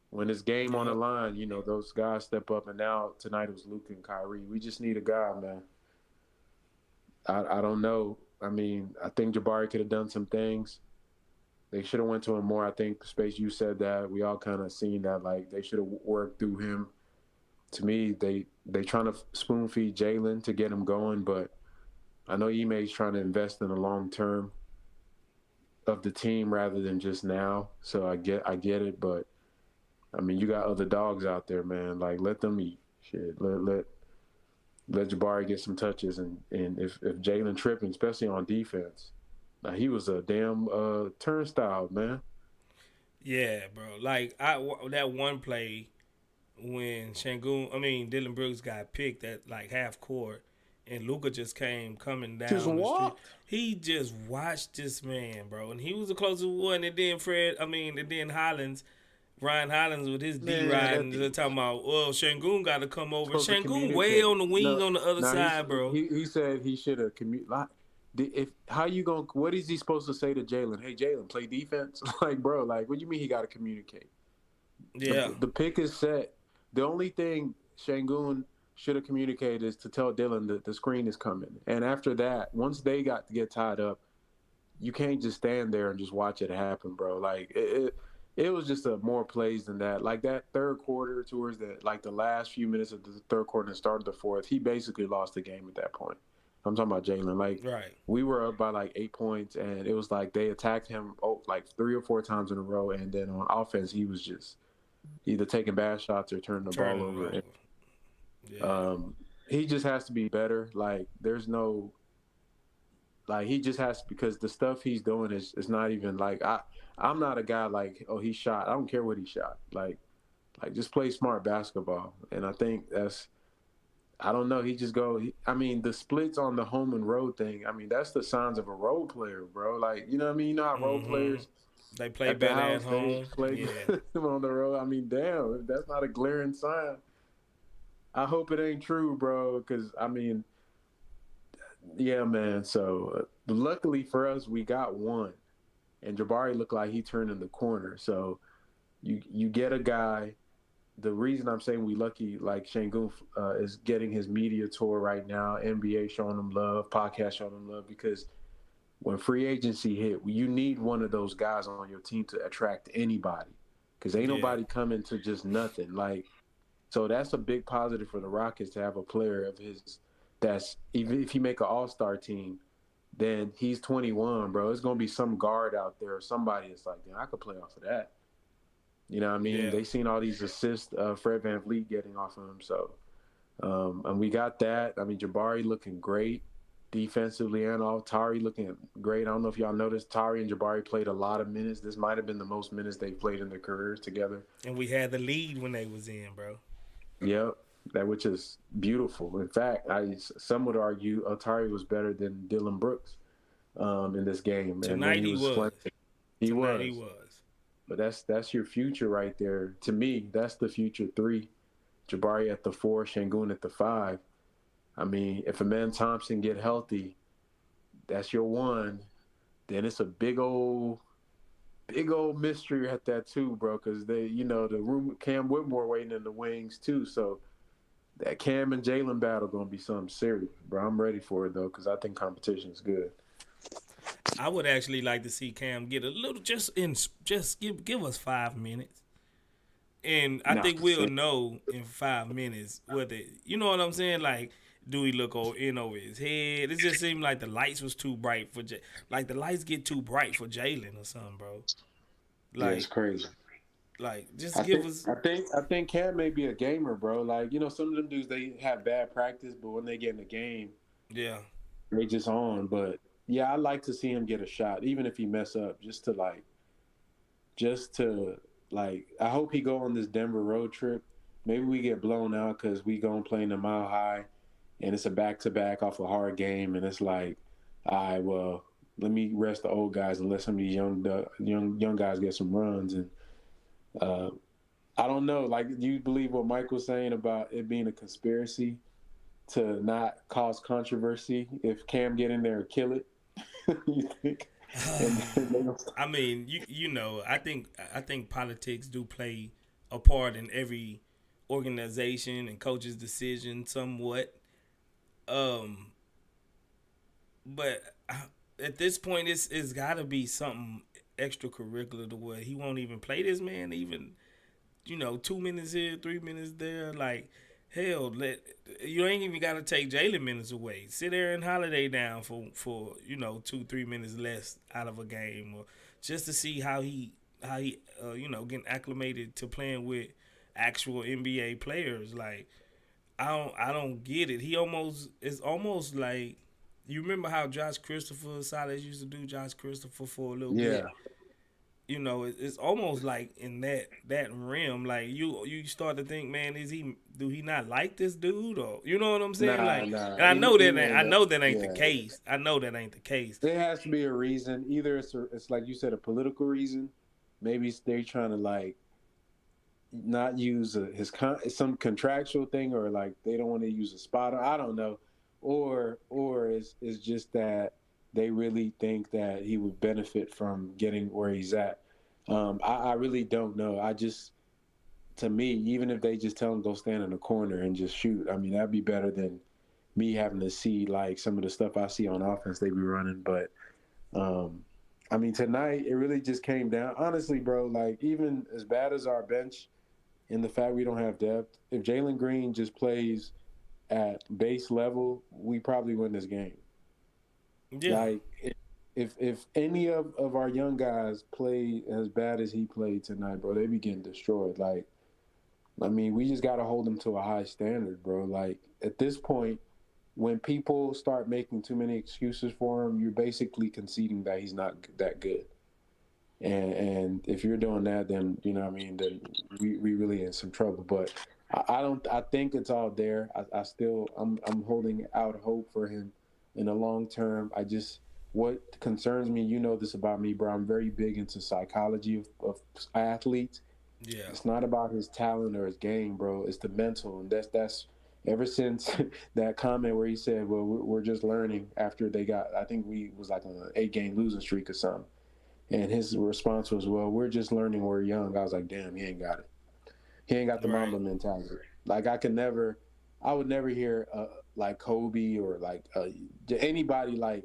When it's game on the line, those guys step up, and now tonight it was Luka and Kyrie. We just need a guy, man. I don't know. I mean, I think Jabari could have done some things. They should have went to him more. I think, Space, you said that. We all kind of seen that. Like, they should have worked through him. To me, they trying to spoon feed Jalen to get him going, but I know Ime's trying to invest in the long term of the team rather than just now. So I get it, but I mean, you got other dogs out there, man. Like, let them eat. Shit, let Jabari get some touches, and if Jalen tripping, especially on defense, now he was a damn turnstile, man. Yeah, bro. Like that one play, when Dylan Brooks got picked at like half court, and Luka just came coming down Just the street. walked. He just watched this man, bro, and he was the closest one. And then Ryan Hollins with his D Man, riding, they're talking about, well, Şengün got to come over. supposed to Şengün way communicate. on the wing No, on the other no, side, bro. He said he should have communicated. If how you gonna? What is he supposed to say to Jalen? Hey, Jalen, play defense. Like, bro, like, what do you mean he got to communicate? Yeah, The pick is set. The only thing Şengün should have communicated is to tell Dylan that the screen is coming. And after that, once they got to get tied up, you can't just stand there and just watch it happen, bro. Like it was just more plays than that. Like that third quarter towards the last few minutes of the third quarter and started the fourth, he basically lost the game at that point. I'm talking about Jalen. Like, right. we were up by like 8 points, and it was like they attacked him like 3 or 4 times in a row, and then on offense he was just either taking bad shots or turning the ball over. Yeah. He just has to be better. Like, there's no, like, he just has to, because the stuff he's doing is not even like, I'm not a guy like, oh, he shot. I don't care what he shot. Like just play smart basketball. And I think I don't know. He just the splits on the home and road thing. I mean, that's the signs of a role player, bro. Like, you know what I mean? You know how role players, they play at the better house, at home. they play on the road. I mean, damn, if that's not a glaring sign. I hope it ain't true, bro, because, I mean, yeah, man. So, luckily for us, we got one. And Jabari looked like he turned in the corner. So, you get a guy. The reason I'm saying we lucky, like Şengün is getting his media tour right now, NBA showing him love, podcast showing him love, because when free agency hit, you need one of those guys on your team to attract anybody, because ain't nobody coming to just nothing. Like, so that's a big positive for the Rockets to have a player of his that's, even if he make an all-star team, then he's 21, bro. It's going to be some guard out there, somebody that's like, I could play off of that. You know what I mean? Yeah. They seen all these assists Fred VanVleet getting off of him. So, and we got that. I mean, Jabari looking great defensively and all. Tari looking great. I don't know if y'all noticed, Tari and Jabari played a lot of minutes. This might have been the most minutes they've played in their careers together. And we had the lead when they was in, bro. Yep, which is beautiful. In fact, some would argue Tari was better than Dylan Brooks in this game. Tonight he was. He was. But that's your future right there. To me, that's the future three. Jabari at the 4, Şengün at the 5. I mean, if Amen Thompson get healthy, that's your 1. Then it's a big old mystery at that 2, bro. Because the room, Cam Whitmore waiting in the wings too. So that Cam and Jalen battle gonna be something serious, bro. I'm ready for it though, because I think competition is good. I would actually like to see Cam get a little, just give us 5 minutes, and I think we'll know in 5 minutes whether, you know what I'm saying. Like, do he look in over his head? It just seemed like the lights was too bright for like the lights get too bright for Jalen or something, bro. Like, yeah, it's crazy. Like, give us. I think Cam may be a gamer, bro. Like, some of them dudes, they have bad practice, but when they get in the game, yeah, they just on. But yeah, I like to see him get a shot, even if he mess up, just to I hope he go on this Denver road trip. Maybe we get blown out because we gonna play in the Mile High, and it's a back-to-back off a hard game, and it's like, all right, well, let me rest the old guys and let some of these young guys get some runs. And I don't know. Like, do you believe what Mike was saying about it being a conspiracy to not cause controversy if Cam get in there and kill it? You think? I mean, I think politics do play a part in every organization and coach's decision somewhat. But at this point, it's got to be something extracurricular to where he won't even play this man even, 2 minutes here, 3 minutes there. Like, hell, you ain't even got to take Jalen minutes away. Sit there and Holiday down for 2-3 minutes less out of a game, or just to see how he getting acclimated to playing with actual NBA players. Like, I don't get it. It's almost like, you remember how Josh Christopher, Silas used to do Josh Christopher for a little bit? it's almost like in that realm, like you start to think, man, do he not like this dude, or you know what I'm saying? Nah, Like, nah. and I know that Even I the, know that ain't the yeah, case. I know that ain't the case. there has to be a reason. Either it's like you said, a political reason. Maybe they're trying to like not use some contractual thing, or like they don't want to use a spotter. I don't know, or it's just that they really think that he would benefit from getting where he's at. I really don't know. I just to me, even if they just tell him go stand in the corner and just shoot, I mean that'd be better than me having to see like some of the stuff I see on offense they be running. But um, I mean tonight it really just came down. Honestly, bro, like even as bad as our bench and the fact we don't have depth, if Jalen Green just plays at base level, we probably win this game. Yeah, Like if any of our young guys play as bad as he played tonight, bro, they be getting destroyed. Like I mean, we just got to hold them to a high standard, bro. Like at this point, when people start making too many excuses for him, you're basically conceding that he's not that good. And if you're doing that, then you know what I mean. Then we really in some trouble. But I don't. I think it's all there. I still I'm holding out hope for him in the long term. I just what concerns me. You know this about me, bro. I'm very big into psychology of athletes. yeah, It's not about his talent or his game, bro. It's the mental, and that's ever since that comment where he said, "Well, we're just learning." After they got, I think we was like on an 8-game losing streak or something. And his response was, "Well, we're just learning. We're young." I was like, "Damn, he ain't got it. He ain't got the right. Mamba mentality." Like I would never hear like Kobe or like anybody like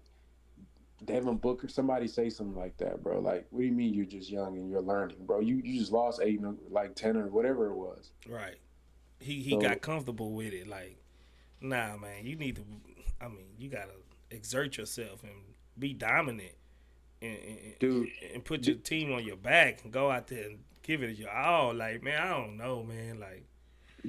Devin Booker, somebody say something like that, bro. Like, what do you mean you're just young and you're learning, bro? You just lost 8, like 10 or whatever it was. Right. He got So, comfortable with it. Like, nah, man, you need to. I mean, you gotta exert yourself and be dominant, and dude, put your team on your back and go out there and give it your all. Like, man, I don't know, man. Like,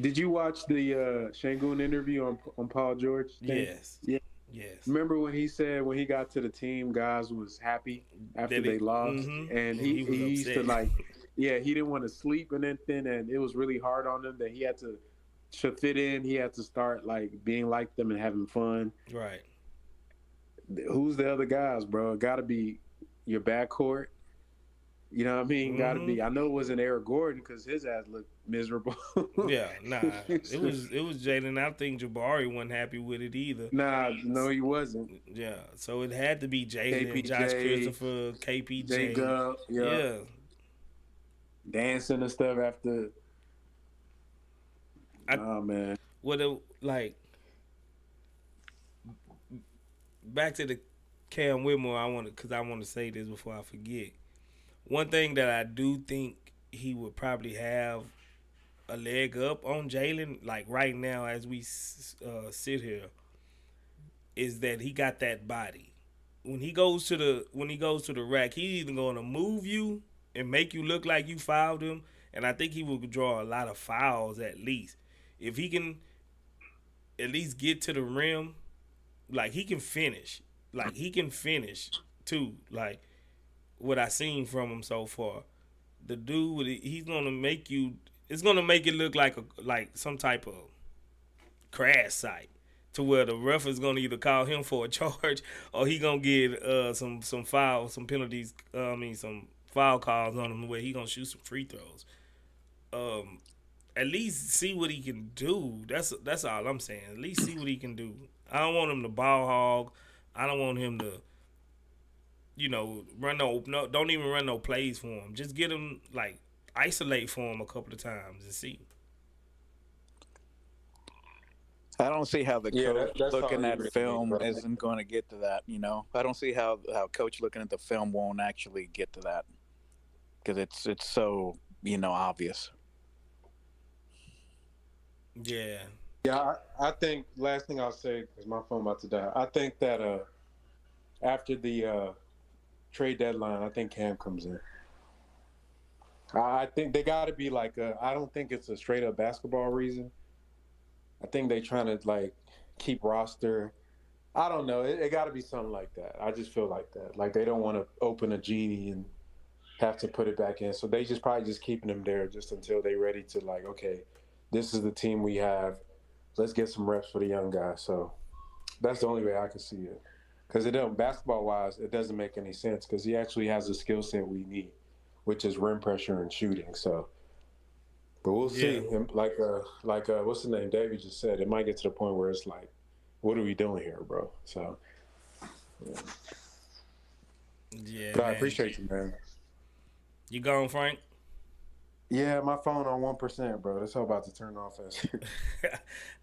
did you watch the Shangoon interview on Paul George thing? yes, Yeah. yes. Remember when he said when he got to the team, guys was happy after That they it. lost, Mm-hmm. and And he he was used to upset. like, yeah, he didn't want to sleep and anything, and it was really hard on him that he had to fit in. He had to start like being like them and having fun. Right. Who's the other guys, bro? Got to be your backcourt. You know what I mean? Got to Mm-hmm. be. I know it wasn't Eric Gordon because his ass looked miserable. Yeah. Nah. It was Jalen. I think Jabari wasn't happy with it either. Nah, no, he wasn't. Yeah. So it had to be Jalen, Josh KPJ, Christopher, J KPJ. Gub, yeah, Yeah. dancing and stuff after. I Oh man. would have like back to the Cam Whitmore. I want to say this before I forget. One thing that I do think he would probably have a leg up on Jalen, like right now as we sit here, is that he got that body. When he goes to the rack, he's either going to move you and make you look like you fouled him, and I think he will draw a lot of fouls at least. If he can at least get to the rim, like he can finish, too. Like what I seen from him so far, the dude he's gonna make you. It's gonna make it look like some type of crash site to where the ref is gonna either call him for a charge or he gonna get some penalties. Some foul calls on him where he gonna shoot some free throws. At least see what he can do. That's all I'm saying. At least see what he can do. I don't want him to ball hog. I don't want him to, run no, don't even run no plays for him. Just get him like isolate for him a couple of times and see. I don't see how the Yeah, coach that's all looking he at really film needs, bro. isn't going to get to that. I don't see how coach looking at the film won't actually get to that because it's so obvious. Yeah. Yeah, I think last thing I'll say because my phone about to die. I think that after the trade deadline, I think Cam comes in. I think they got to be like I don't think it's a straight up basketball reason. I think they trying to like keep roster. I don't know. It got to be something like that. I just feel like that. Like they don't want to open a genie and have to put it back in. So they just probably just keeping them there just until they ready to like, okay, this is the team we have. Let's get some reps for the young guys. So that's the only way I can see it. Because it don't basketball wise, it doesn't make any sense because he actually has the skill set we need, which is rim pressure and shooting. So, but we'll see. Like what's the name? David just said it might get to the point where it's like, what are we doing here, bro? So, yeah. But Man. I appreciate you, man. You gone, Frank? Yeah, my phone on 1%, bro. That's how about to turn off as.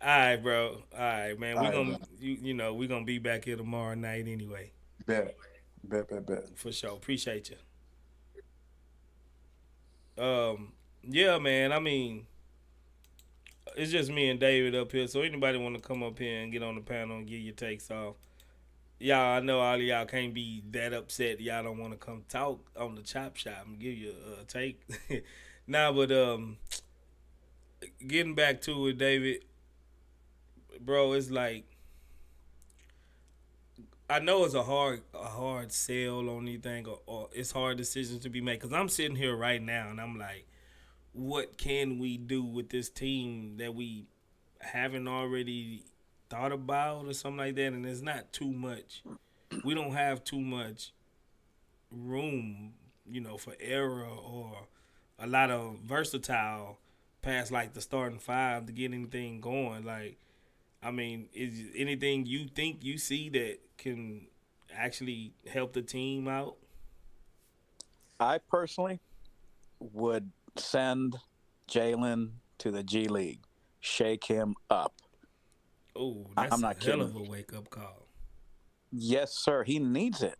All right, bro. All right, man. We're gonna, man. you know, we're gonna be back here tomorrow night anyway. Bet. For sure. Appreciate you. Yeah, man. I mean, it's just me and David up here. So anybody want to come up here and get on the panel and get your takes off? Y'all, I know all of y'all can't be that upset. Y'all don't want to come talk on the chop shop and give you a take. Nah, but getting back to it, David, bro, it's like I know it's a hard sell on anything, or it's hard decisions to be made. Cause I'm sitting here right now and I'm like, what can we do with this team that we haven't already thought about or something like that? And it's not too much. We don't have too much room, you know, for error or a lot of versatile past like the starting five to get anything going. Like, I mean, is anything you think you see that can actually help the team out? I personally would send Jalen to the G League, shake him up. Oh, that's I'm not a hell kidding. of a wake-up call. Yes, sir. He needs it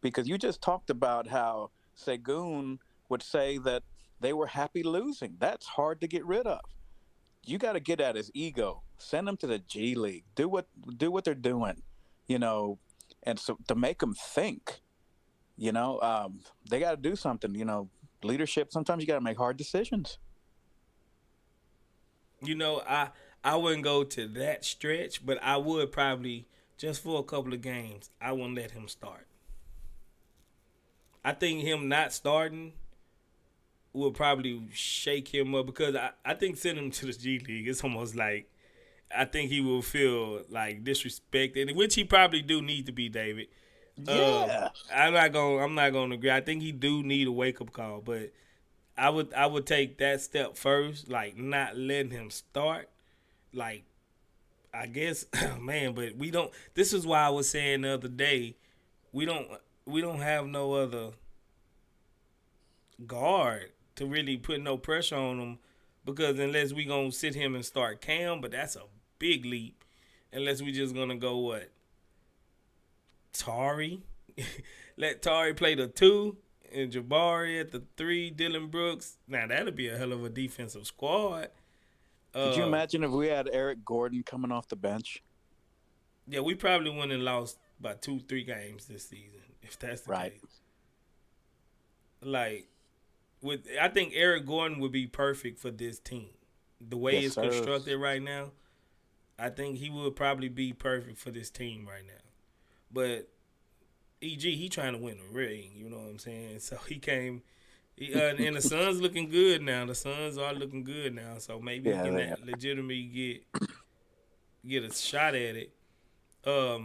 because you just talked about how Segun would say that they were happy losing. That's hard to get rid of. You got to get at his ego. Send him to the G League. Do what they're doing, you know, and so to make them think, you know, they got to do something. You know, leadership. Sometimes you got to make hard decisions. You know, I wouldn't go to that stretch, but I would probably just for a couple of games. I wouldn't let him start. I think him not starting will probably shake him up because I think sending him to the G League it's almost like I think he will feel like disrespected, which he probably do need to be, David. Yeah. I'm not gonna agree. I think he do need a wake up call, but I would take that step first, like not letting him start. Like I guess, man, but we don't. This is why I was saying the other day, we don't have no other guard to really put no pressure on him because unless we gonna sit him and start Cam, but that's a big leap. Unless we just gonna go what? Tari, let Tari play the 2 and Jabari at the 3. Dylan Brooks. Now that'll be a hell of a defensive squad. Could you imagine if we had Eric Gordon coming off the bench? Yeah, we probably wouldn't have lost by 2-3 games this season if that's the case. Like, I think Eric Gordon would be perfect for this team. The way it's constructed right now, I think he would probably be perfect for this team right now. But EG, he trying to win a ring, you know what I'm saying? So he came, and the Suns looking good now. The Suns are looking good now, so maybe he can legitimately get a shot at it. I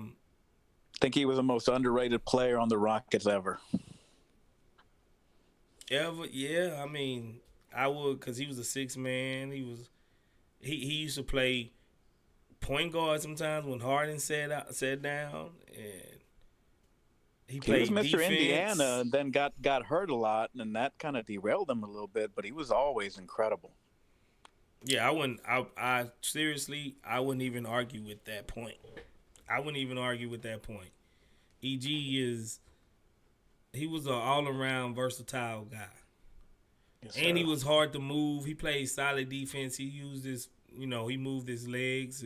think he was the most underrated player on the Rockets ever. Ever, yeah. I mean, I would because he was a 6-man. He used to play point guard sometimes when Harden sat down, and he played was Mr. defense. Indiana, and then got hurt a lot, and that kind of derailed him a little bit. But he was always incredible. Yeah, I wouldn't. I seriously, I wouldn't even argue with that point. EG he was an all-around versatile guy. Yes, and he was hard to move. He played solid defense. He used he moved his legs.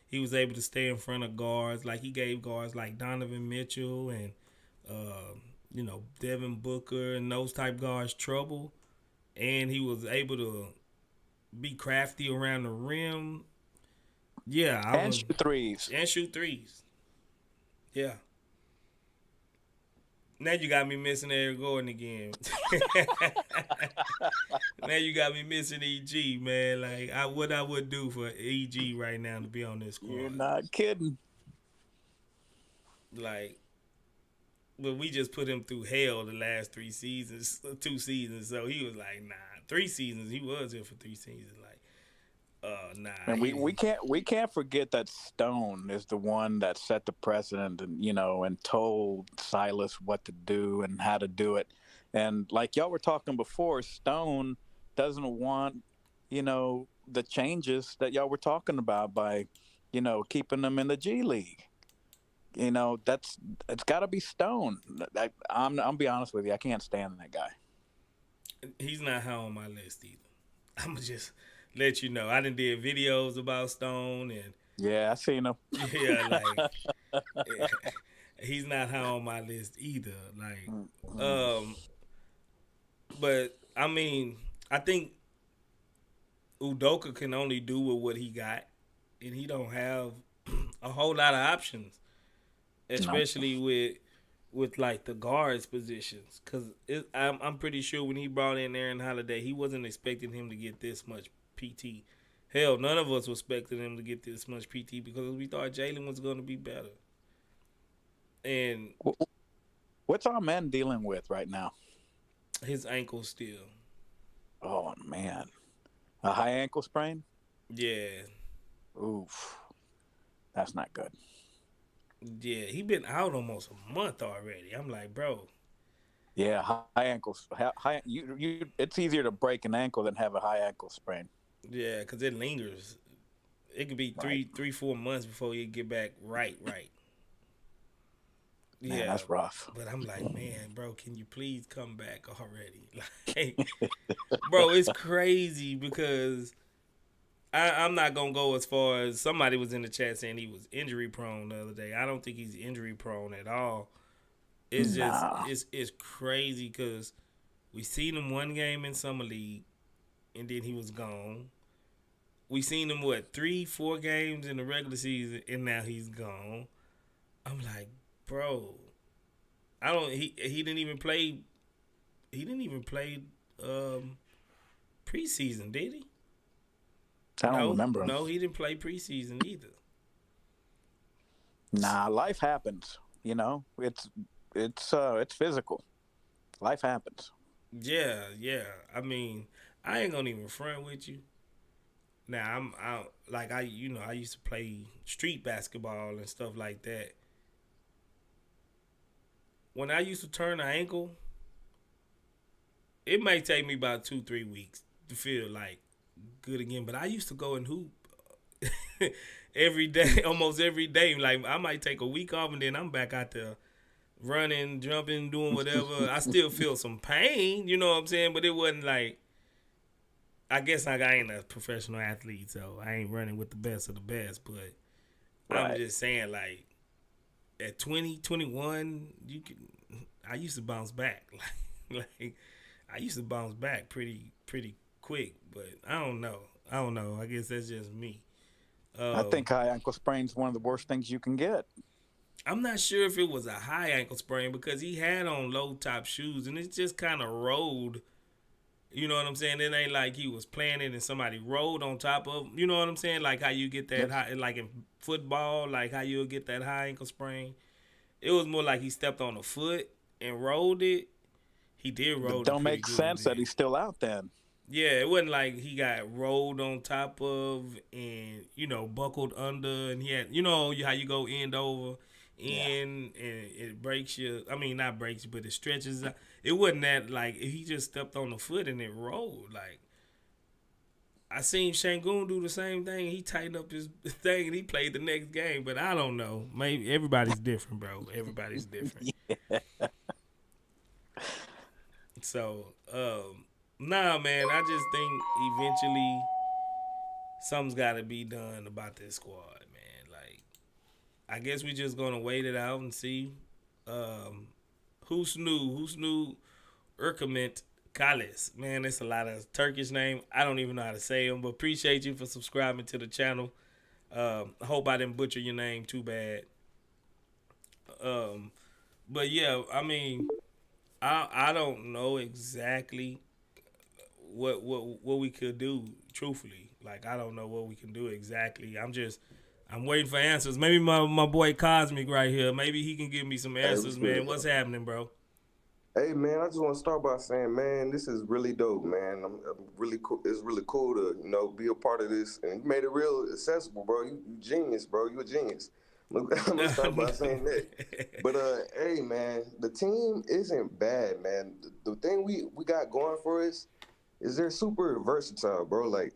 He was able to stay in front of guards. Like he gave guards like Donovan Mitchell and Devin Booker and those type guards trouble. And he was able to be crafty around the rim. Yeah, shoot threes. Yeah. Now you got me missing Eric Gordon again. Now you got me missing EG, man. Like what I would do for EG right now to be on this squad. You're not kidding. Like, but we just put him through hell the last 2 seasons. So he was like, nah. 3 seasons. He was here for 3 seasons. Like, nah. And we can't forget that Stone is the one that set the precedent and told Silas what to do and how to do it. And like y'all were talking before, Stone doesn't want, the changes that y'all were talking about by, keeping them in the G League. It's got to be Stone. I'm be honest with you, I can't stand that guy. He's not high on my list either. I'm gonna just let you know. I done did videos about Stone and yeah, I seen him. Yeah, like he's not high on my list either. Like, but I mean, I think Udoka can only do with what he got, and he don't have a whole lot of options, especially with like the guards positions. Because I'm pretty sure when he brought in Aaron Holiday, he wasn't expecting him to get this much PT. Hell, none of us were expecting him to get this much PT because we thought Jalen was going to be better. And what's our man dealing with right now? His ankle still. Oh man, a high ankle sprain. Yeah. Oof, that's not good. Yeah, he been out almost a month already. I'm like, bro. Yeah, high ankles. It's easier to break an ankle than have a high ankle sprain. Yeah, because it lingers. It could be 4 months before you get back right. Man, Yeah, that's rough. But I'm like, man, bro, can you please come back already? Like, bro, it's crazy because I'm not going to go as far as somebody was in the chat saying he was injury prone the other day. I don't think he's injury prone at all. It's just, it's crazy because we seen him one game in Summer League and then he was gone. We seen him, 3-4 games in the regular season and now he's gone. I'm like, bro, he didn't even play preseason, did he? I don't remember him. No, he didn't play preseason either. Nah, life happens. It's physical. Life happens. Yeah. I mean, I ain't gonna even front with you. Now I used to play street basketball and stuff like that. When I used to turn an ankle, it might take me about 2-3 weeks to feel like good again. But I used to go and hoop every day, almost every day. Like I might take a week off and then I'm back out there running, jumping, doing whatever. I still feel some pain, you know what I'm saying? But it wasn't like, I guess I ain't a professional athlete, so I ain't running with the best of the best. But I'm just saying, like, at 20, 21, I used to bounce back. like I used to bounce back pretty quick, but I don't know. I guess that's just me. I think high ankle sprain is one of the worst things you can get. I'm not sure if it was a high ankle sprain because he had on low top shoes and it just kind of rolled. You know what I'm saying? It ain't like he was playing it and somebody rolled on top of. You know what I'm saying? Like how you get that high, like in football, like how you'll get that high ankle sprain. It was more like he stepped on a foot and rolled it. He did roll it. Don't make sense that he's still out then. Yeah, it wasn't like he got rolled on top of and, buckled under and he had, how you go end over and it breaks you. I mean, not breaks you, but it stretches. It wasn't that, like, he just stepped on the foot and it rolled. Like, I seen Şengün do the same thing. He tightened up his thing and he played the next game. But I don't know. Maybe everybody's different, bro. Everybody's different. Yeah. So, nah, man, I just think eventually something's got to be done about this squad, man. Like, I guess we just going to wait it out and see. Husnu Erkament Kalis. Man, it's a lot of Turkish name. I don't even know how to say them, but appreciate you for subscribing to the channel. I hope I didn't butcher your name too bad. But yeah, I mean, I don't know exactly what we could do. Truthfully, like I don't know what we can do exactly. I'm waiting for answers. Maybe my boy Cosmic right here. Maybe he can give me some Hey, what's answers, good, man. bro? What's happening, bro? Hey, man, I just want to start by saying, man, this is really dope, man. I'm really cool. It's really cool to, be a part of this, and you made it real accessible, bro. You genius, bro. You a genius. I'm gonna start by saying that. But hey, man, the team isn't bad, man. The thing we got going for us is they're super versatile, bro. Like,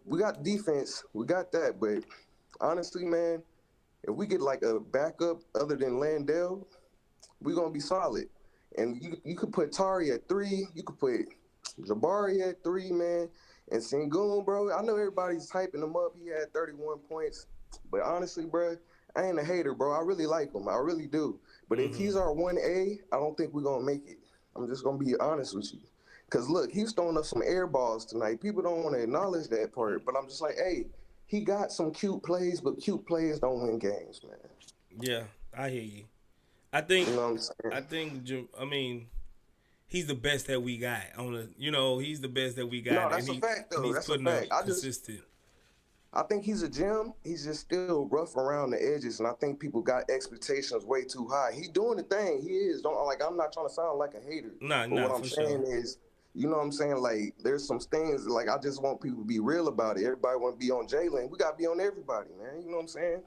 we got defense, we got that, but honestly, man, if we get like a backup other than Landale, we're gonna be solid. And you could put Tari at 3, you could put Jabari at 3, man. And Sengun, bro, I know everybody's hyping him up. He had 31 points. But honestly, bro, I ain't a hater, bro. I really like him. I really do. But if he's our 1A, I don't think we're gonna make it. I'm just gonna be honest with you. Cause look, he's throwing up some air balls tonight. People don't want to acknowledge that part, but I'm just like, hey, he got some cute plays, but cute plays don't win games, man. Yeah, I hear you. I think You know what I'm saying? I mean he's the best that we got on the. He's the best that we got. No, that's a fact, though. And he's That's a putting fact. up consistent. I think he's a gem. He's just still rough around the edges, and I think people got expectations way too high. He doing the thing. He is. Don't like. I'm not trying to sound like a hater. Nah, But what I'm for saying sure. is, you know what I'm saying? Like, there's some things like I just want people to be real about it. Everybody want to be on Jalen. We got to be on everybody, man. You know what I'm saying?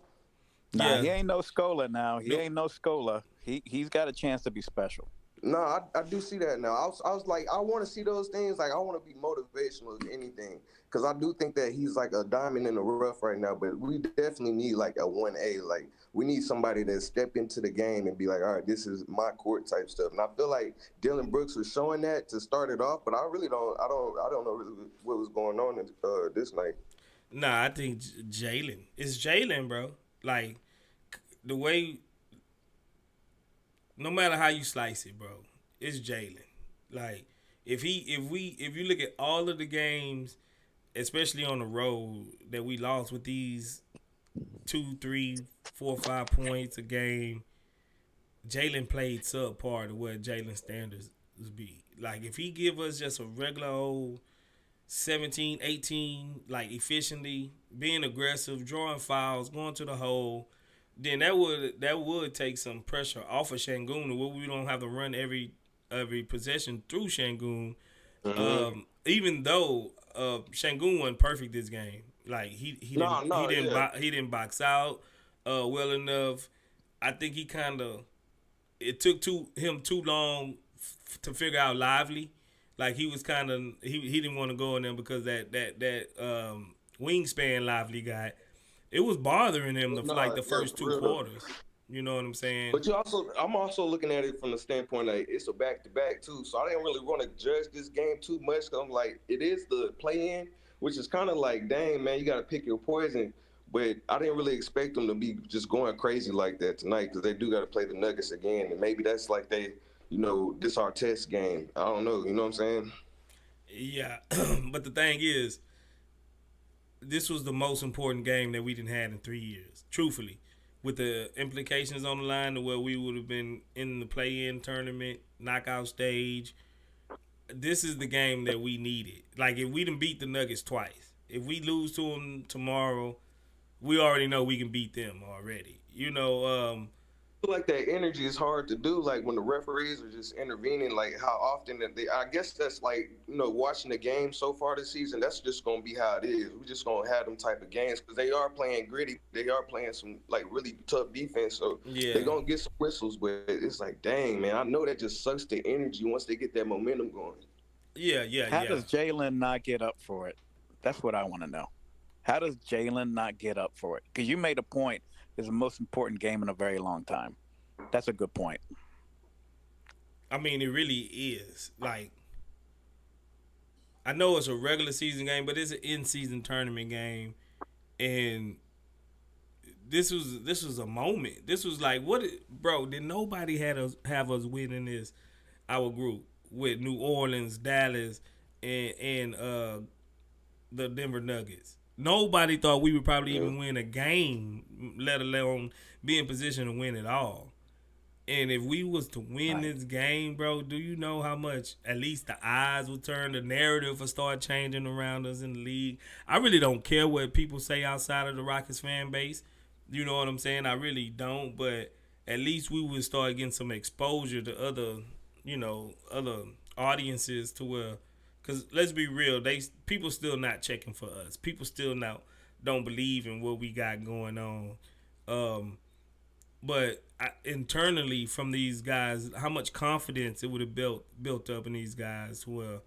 Nah, Yeah. he ain't no Scola now. He Nope. ain't no Scola. He's got a chance to be special. No, I do see that now. I was like, I want to see those things. Like, I want to be motivational as anything. Because I do think that he's like a diamond in the rough right now. But we definitely need like a 1A. Like, we need somebody to step into the game and be like, all right, this is my court type stuff. And I feel like Dylan Brooks was showing that to start it off. But I really don't. I don't know really what was going on this night. Nah, I think Jalen. It's Jalen, bro. Like the way, no matter how you slice it, bro, it's Jalen. Like if you look at all of the games, especially on the road that we lost with these 2, 3, 4, 5 points a game, Jalen played subpar to what Jalen standards be. Like if he give us just a regular old 17, 18, like efficiently, being aggressive, drawing fouls, going to the hole, then that would take some pressure off of Şengün, where we don't have to run every possession through Şengün. Even though Şengün wasn't perfect this game, like he didn't box out well enough. I think he kind of it took him too long to figure out Lively. Like he was kind of he didn't want to go in there because that wingspan Lively got, it was bothering him the first 2 quarters. You know what I'm saying? But I'm also looking at it from the standpoint like it's a back-to-back too. So I didn't really want to judge this game too much. Cause I'm like, it is the play-in, which is kind of like, dang man, you got to pick your poison. But I didn't really expect them to be just going crazy like that tonight because they do got to play the Nuggets again, and maybe that's like this our test game. I don't know. You know what I'm saying? Yeah, but the thing is, this was the most important game that we didn't have in 3 years. Truthfully, with the implications on the line to where we would have been in the play-in tournament, knockout stage, this is the game that we needed. Like if we didn't beat the Nuggets twice, if we lose to them tomorrow, we already know we can beat them already. I feel like that energy is hard to do. Like when the referees are just intervening, like how often that I guess that's like, watching the game so far this season, that's just going to be how it is. We're just going to have them type of games because they are playing gritty. They are playing some like really tough defense. So they're going to get some whistles, but it's like, dang, man, I know that just sucks the energy once they get that momentum going. Yeah. How does Jalen not get up for it? That's what I want to know. How does Jalen not get up for it? Because you made a point. It's the most important game in a very long time. That's a good point. I mean, it really is. Like, I know it's a regular season game, but it's an in-season tournament game, and this was a moment. This was like, bro? Did nobody have us winning this? Our group with New Orleans, Dallas, and the Denver Nuggets. Nobody thought we would probably even win a game, let alone be in position to win it all. And if we was to win this game, bro, do you know how much at least the eyes will turn, the narrative will start changing around us in the league? I really don't care what people say outside of the Rockets fan base. You know what I'm saying? I really don't, but at least we would start getting some exposure to other, other audiences to where, because let's be real, people still not checking for us. People still don't believe in what we got going on. But internally from these guys, how much confidence it would have built up in these guys where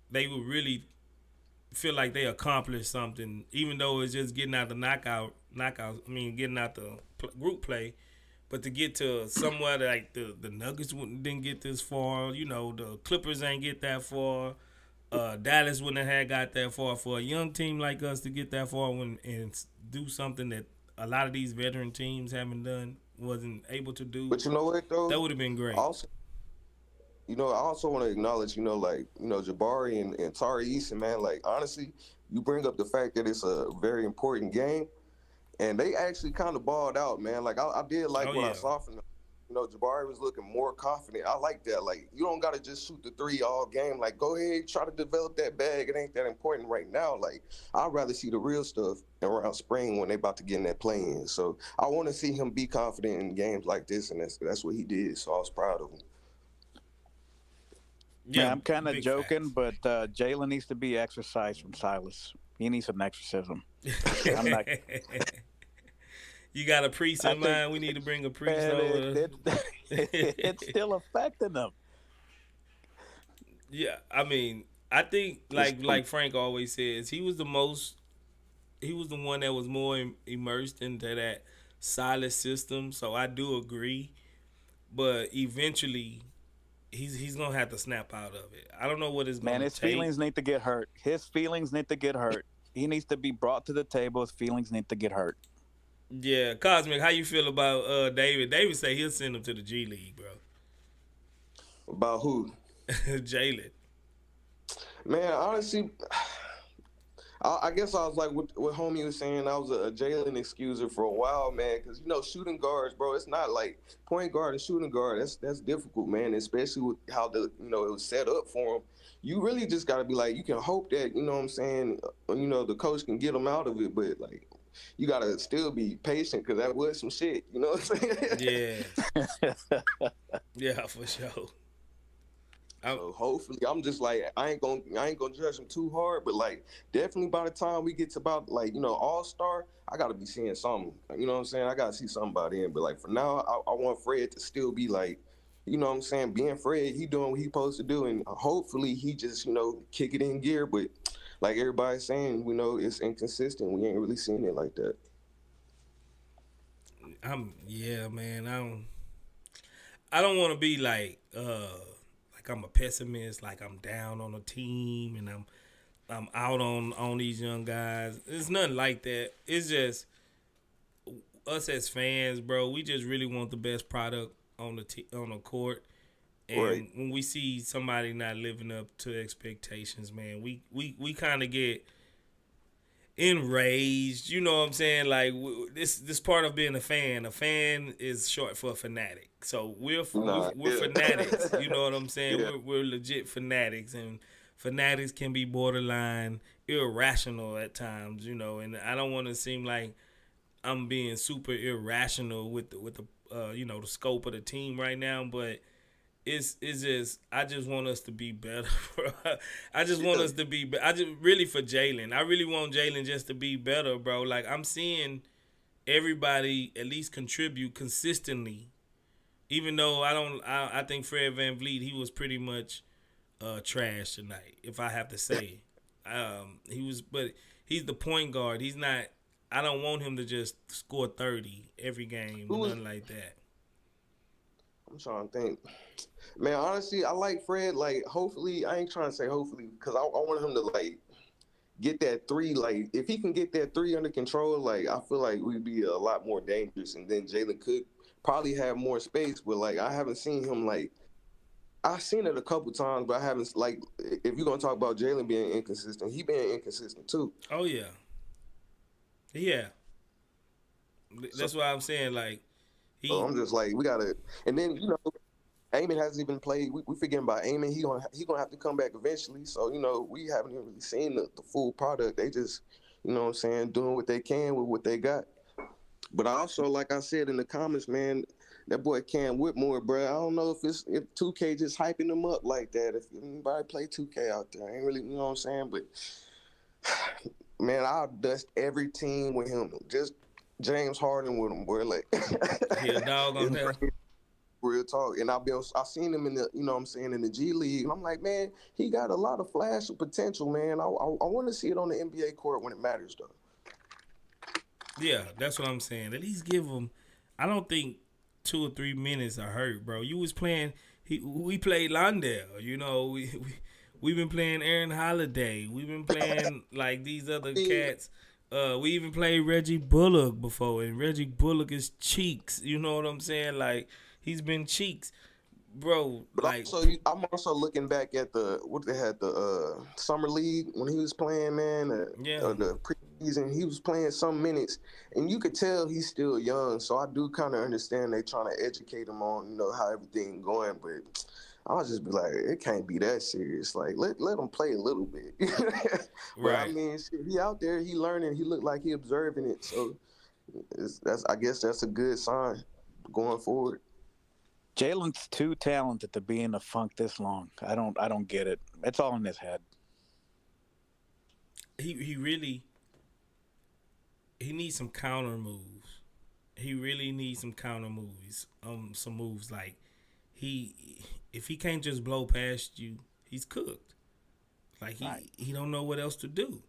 they would really feel like they accomplished something, even though it's just getting out the knockout. Getting out the group play. But to get to somewhere like the Nuggets didn't get this far, the Clippers ain't get that far. Dallas wouldn't have got that far. For a young team like us to get that far and do something that a lot of these veteran teams wasn't able to do. But you know what though? That would have been great. Also, I also want to acknowledge, Jabari and Tari Eason, man. Like honestly, you bring up the fact that it's a very important game, and they actually kind of balled out, man. Like I did like what I saw from them. Jabari was looking more confident. I like that. Like, you don't got to just shoot the three all game. Like, go ahead, try to develop that bag. It ain't that important right now. Like, I'd rather see the real stuff around spring when they about to get in that play-in. So I want to see him be confident in games like this, and that's what he did. So I was proud of him. Yeah, I'm kind of joking, but Jalen needs to be exercised from Silas. He needs some exorcism. I'm not... You got a priest in mind? We need to bring a priest over. It's still affecting them. Yeah, I think like Frank always says, he was the one that was more immersed into that Silas system. So I do agree, but eventually he's gonna have to snap out of it. I don't know what it's gonna take. Man, his feelings need to get hurt. His feelings need to get hurt. He needs to be brought to the table. His feelings need to get hurt. Yeah, Cosmic, how you feel about David? David say he'll send him to the G League, bro. About who? Jalen. Man, honestly, I guess I was like what homie was saying. I was a Jalen excuser for a while, man, because shooting guards, bro. It's not like point guard and shooting guard. That's difficult, man. Especially with how it was set up for him. You really just gotta be like, you can hope that what I'm saying. The coach can get him out of it, but like. You gotta still be patient because that was some shit. You know what I'm saying? Yeah. Yeah, for sure. So hopefully, I'm just like I ain't gonna judge him too hard, but like definitely by the time we get to about All-Star, I gotta be seeing something. You know what I'm saying? I gotta see something by then. But like for now, I want Fred to still be like, what I'm saying, being Fred, he doing what he supposed to do, and hopefully he just kick it in gear, but. Like everybody's saying, it's inconsistent. We ain't really seen it like that. Yeah, man. I don't want to be like I'm a pessimist, like I'm down on a team and I'm out on these young guys. It's nothing like that. It's just us as fans, bro. We just really want the best product on the court. And when we see somebody not living up to expectations, man, we kind of get enraged. You know what I'm saying? Like this part of being a fan. A fan is short for a fanatic. So we're fanatics. You know what I'm saying? Yeah. We're legit fanatics, and fanatics can be borderline irrational at times. And I don't want to seem like I'm being super irrational with the the scope of the team right now, but. It's just I just want us to be better, bro. I just want us to be really for Jalen. I really want Jalen just to be better, bro. Like I'm seeing everybody at least contribute consistently. Even though I think Fred VanVleet, he was pretty much trash tonight, if I have to say. But he's the point guard. He's not. I don't want him to just score 30 every game or nothing like that. I'm trying to think. Man, honestly, I like Fred. Like, hopefully, I ain't trying to say hopefully because I want him to, like, get that three. Like, if he can get that three under control, like, I feel like we'd be a lot more dangerous. And then Jalen could probably have more space. But, like, I haven't seen him, like, I've seen it a couple times, but I haven't, like, if you're going to talk about Jalen being inconsistent, he being inconsistent, too. Oh, yeah. Yeah. That's why I'm saying, like, So I'm just like, we gotta. And then Amon hasn't even played. We forgetting about Amon. He gonna have to come back eventually. So we haven't even really seen the full product. They just, what I'm saying, doing what they can with what they got. But also, like I said in the comments, man, that boy Cam Whitmore, bro. I don't know if 2K just hyping him up like that. If anybody play 2K out there, I ain't really, what I'm saying. But man, I'll dust every team with him. Just James Harden with him, boy. Like He a dog on there. Real talk. And I've seen him in the, what I'm saying, in the G League. And I'm like, man, he got a lot of flash of potential, man. I want to see it on the NBA court when it matters, though. Yeah, that's what I'm saying. At least give him. I don't think 2 or 3 minutes are hurt, bro. You was playing. We played Londell. We've been playing Aaron Holiday. We've been playing like these other cats. We even played Reggie Bullock before, and Reggie Bullock is cheeks. You know what I'm saying? Like, he's been cheeks, bro. But like, I'm also looking back at the summer league when he was playing, man. The preseason, he was playing some minutes, and you could tell he's still young. So I do kind of understand they trying to educate him on how everything going, but I'll just be like, it can't be that serious. Like, let him play a little bit. But right. I mean, he out there, he learning, he look like he observing it. So I guess that's a good sign going forward. Jalen's too talented to be in a funk this long. I don't get it. It's all in his head. He really needs some counter moves. He really needs some counter moves. Some moves like if he can't just blow past you, he's cooked. Like he don't know what else to do.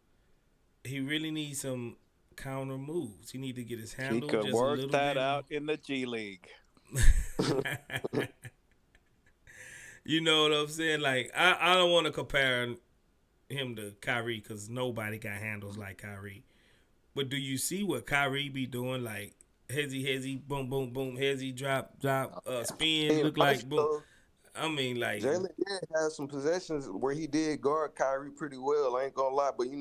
He really needs some counter moves. He need to get his handle just a little bit. He could work that out in the G League. You know what I'm saying? Like, I don't want to compare him to Kyrie because nobody got handles like Kyrie. But do you see what Kyrie be doing? Like, hezzy, boom, boom, boom, hezzy, drop, spin, look like boom. I mean, like, Jalen did have some possessions where he did guard Kyrie pretty well. I ain't gonna lie, but he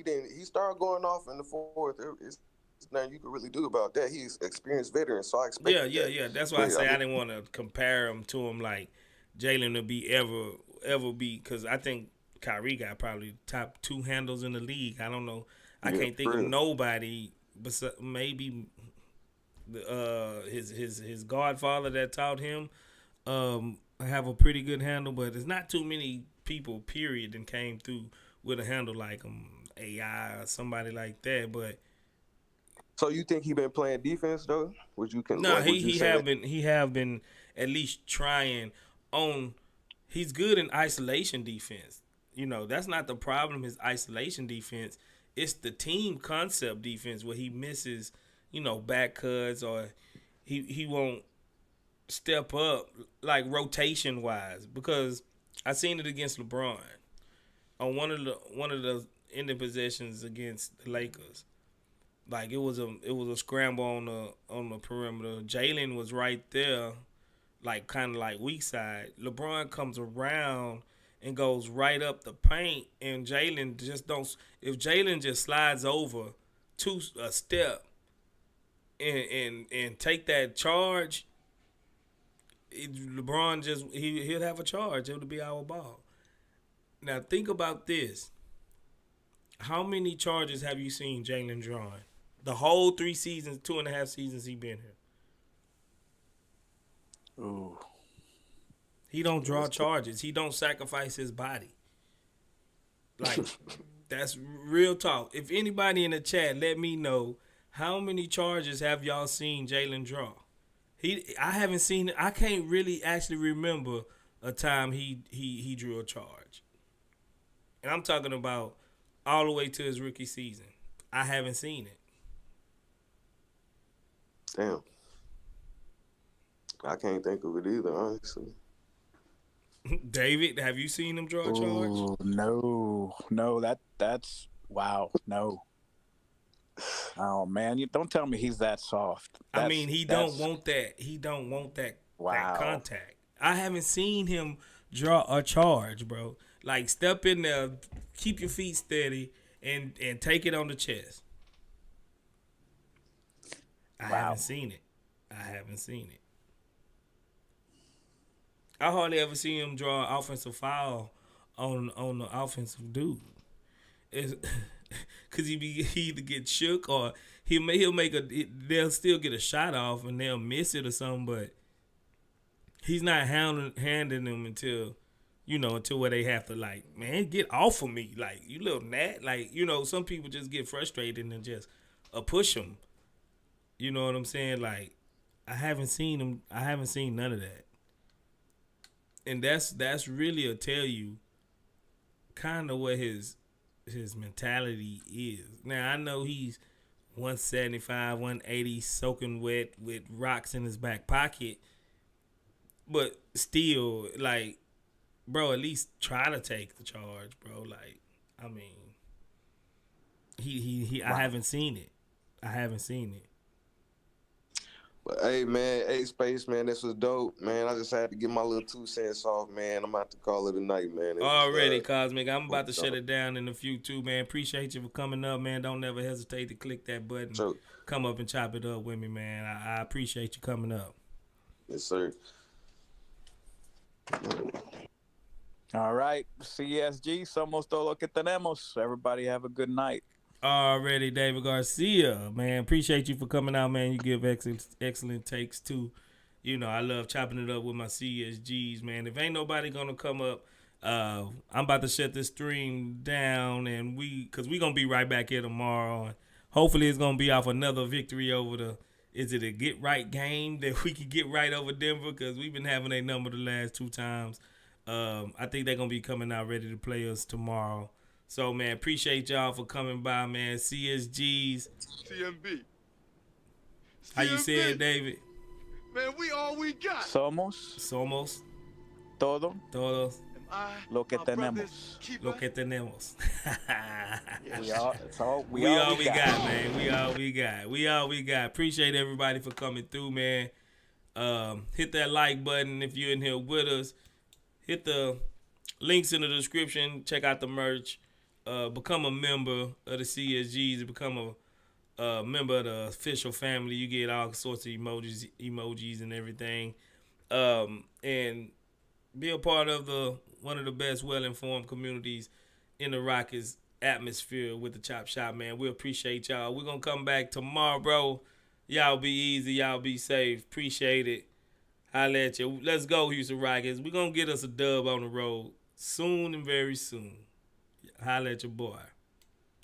didn't. He started going off in the fourth. It's nothing you can really do about that. He's experienced veteran, so I expect. Yeah. That's why I say I didn't want to compare him to him like Jalen to be ever be, because I think Kyrie got probably top 2 handles in the league. I don't know. I can't think of nobody but maybe his godfather that taught him have a pretty good handle, but there's not too many people, period, that came through with a handle like him, AI or somebody like that. But so you think he been playing defense though? He have been at least trying on. He's good in isolation defense. That's not the problem. His isolation defense. It's the team concept defense where he misses, back cuts, or he won't step up like rotation wise, because I seen it against LeBron on one of the ending possessions against the Lakers. Like, it was a scramble on the perimeter. Jalen was right there, like kind of like weak side. LeBron comes around and goes right up the paint, and Jalen just don't. If Jalen just slides over a step and take that charge, LeBron he'll have a charge. It'll be our ball. Now think about this. How many charges have you seen Jalen drawing? The whole 3 seasons, 2.5 seasons he been here. Ooh. He don't draw charges. He don't sacrifice his body. Like, that's real talk. If anybody in the chat, let me know, how many charges have y'all seen Jalen draw? I haven't seen it. I can't really actually remember a time he drew a charge. And I'm talking about all the way to his rookie season. I haven't seen it. Damn. I can't think of it either, honestly. David, have you seen him draw a charge? No, that's wow, no. Oh man, you don't tell me he's that soft. He don't want that. He don't want that, that contact. I haven't seen him draw a charge, bro. Like, step in there, keep your feet steady, and take it on the chest. I haven't seen it. I haven't seen it. I hardly ever see him draw an offensive foul on the offensive dude. It's because he either get shook or they'll still get a shot off and they'll miss it or something, but he's not handing them until where they have to, like, man, get off of me, like, you little gnat, like, some people just get frustrated and just push them. You know what I'm saying? Like, I haven't seen none of that, and that's really a tell you kind of what his mentality is. Now I know he's 175, 180, soaking wet with rocks in his back pocket, but still, like, bro, at least try to take the charge, bro. Like, I mean, I haven't seen it. But hey, man, hey, Space, man, this was dope, man. I just had to get my little 2 cents off, man. I'm about to call it a night, man. Already, Cosmic. I'm about to shut it down in a few, too, man. Appreciate you for coming up, man. Don't never hesitate to click that button. Sure. Come up and chop it up with me, man. I appreciate you coming up. Yes, sir. All right, CSG, somos todo lo que tenemos. Everybody have a good night. Already, David Garcia, man. Appreciate you for coming out, man. You give excellent takes, too. I love chopping it up with my CSGs, man. If ain't nobody going to come up, I'm about to shut this stream down, and because we going to be right back here tomorrow. And hopefully it's going to be off another victory over is it a get-right game that we can get right over Denver? Because we've been having a number the last 2 times. I think they're going to be coming out ready to play us tomorrow. So, man, appreciate y'all for coming by, man. CSGs. CMB. How you say it, David? Man, we all we got. Somos todo lo que tenemos. Lo que tenemos. We all we got, man. We all we got. Appreciate everybody for coming through, man. Hit that like button if you're in here with us. Hit the links in the description. Check out the merch. Become a member of the CSGs. Become a member of the official family. You get all sorts of emojis and everything. And be a part of one of the best, well-informed communities in the Rockets atmosphere with the Chop Shop, man. We appreciate y'all. We're going to come back tomorrow, bro. Y'all be easy. Y'all be safe. Appreciate it. Holla at you. Let's go, Houston Rockets. We're going to get us a dub on the road soon and very soon. Holla at your boy.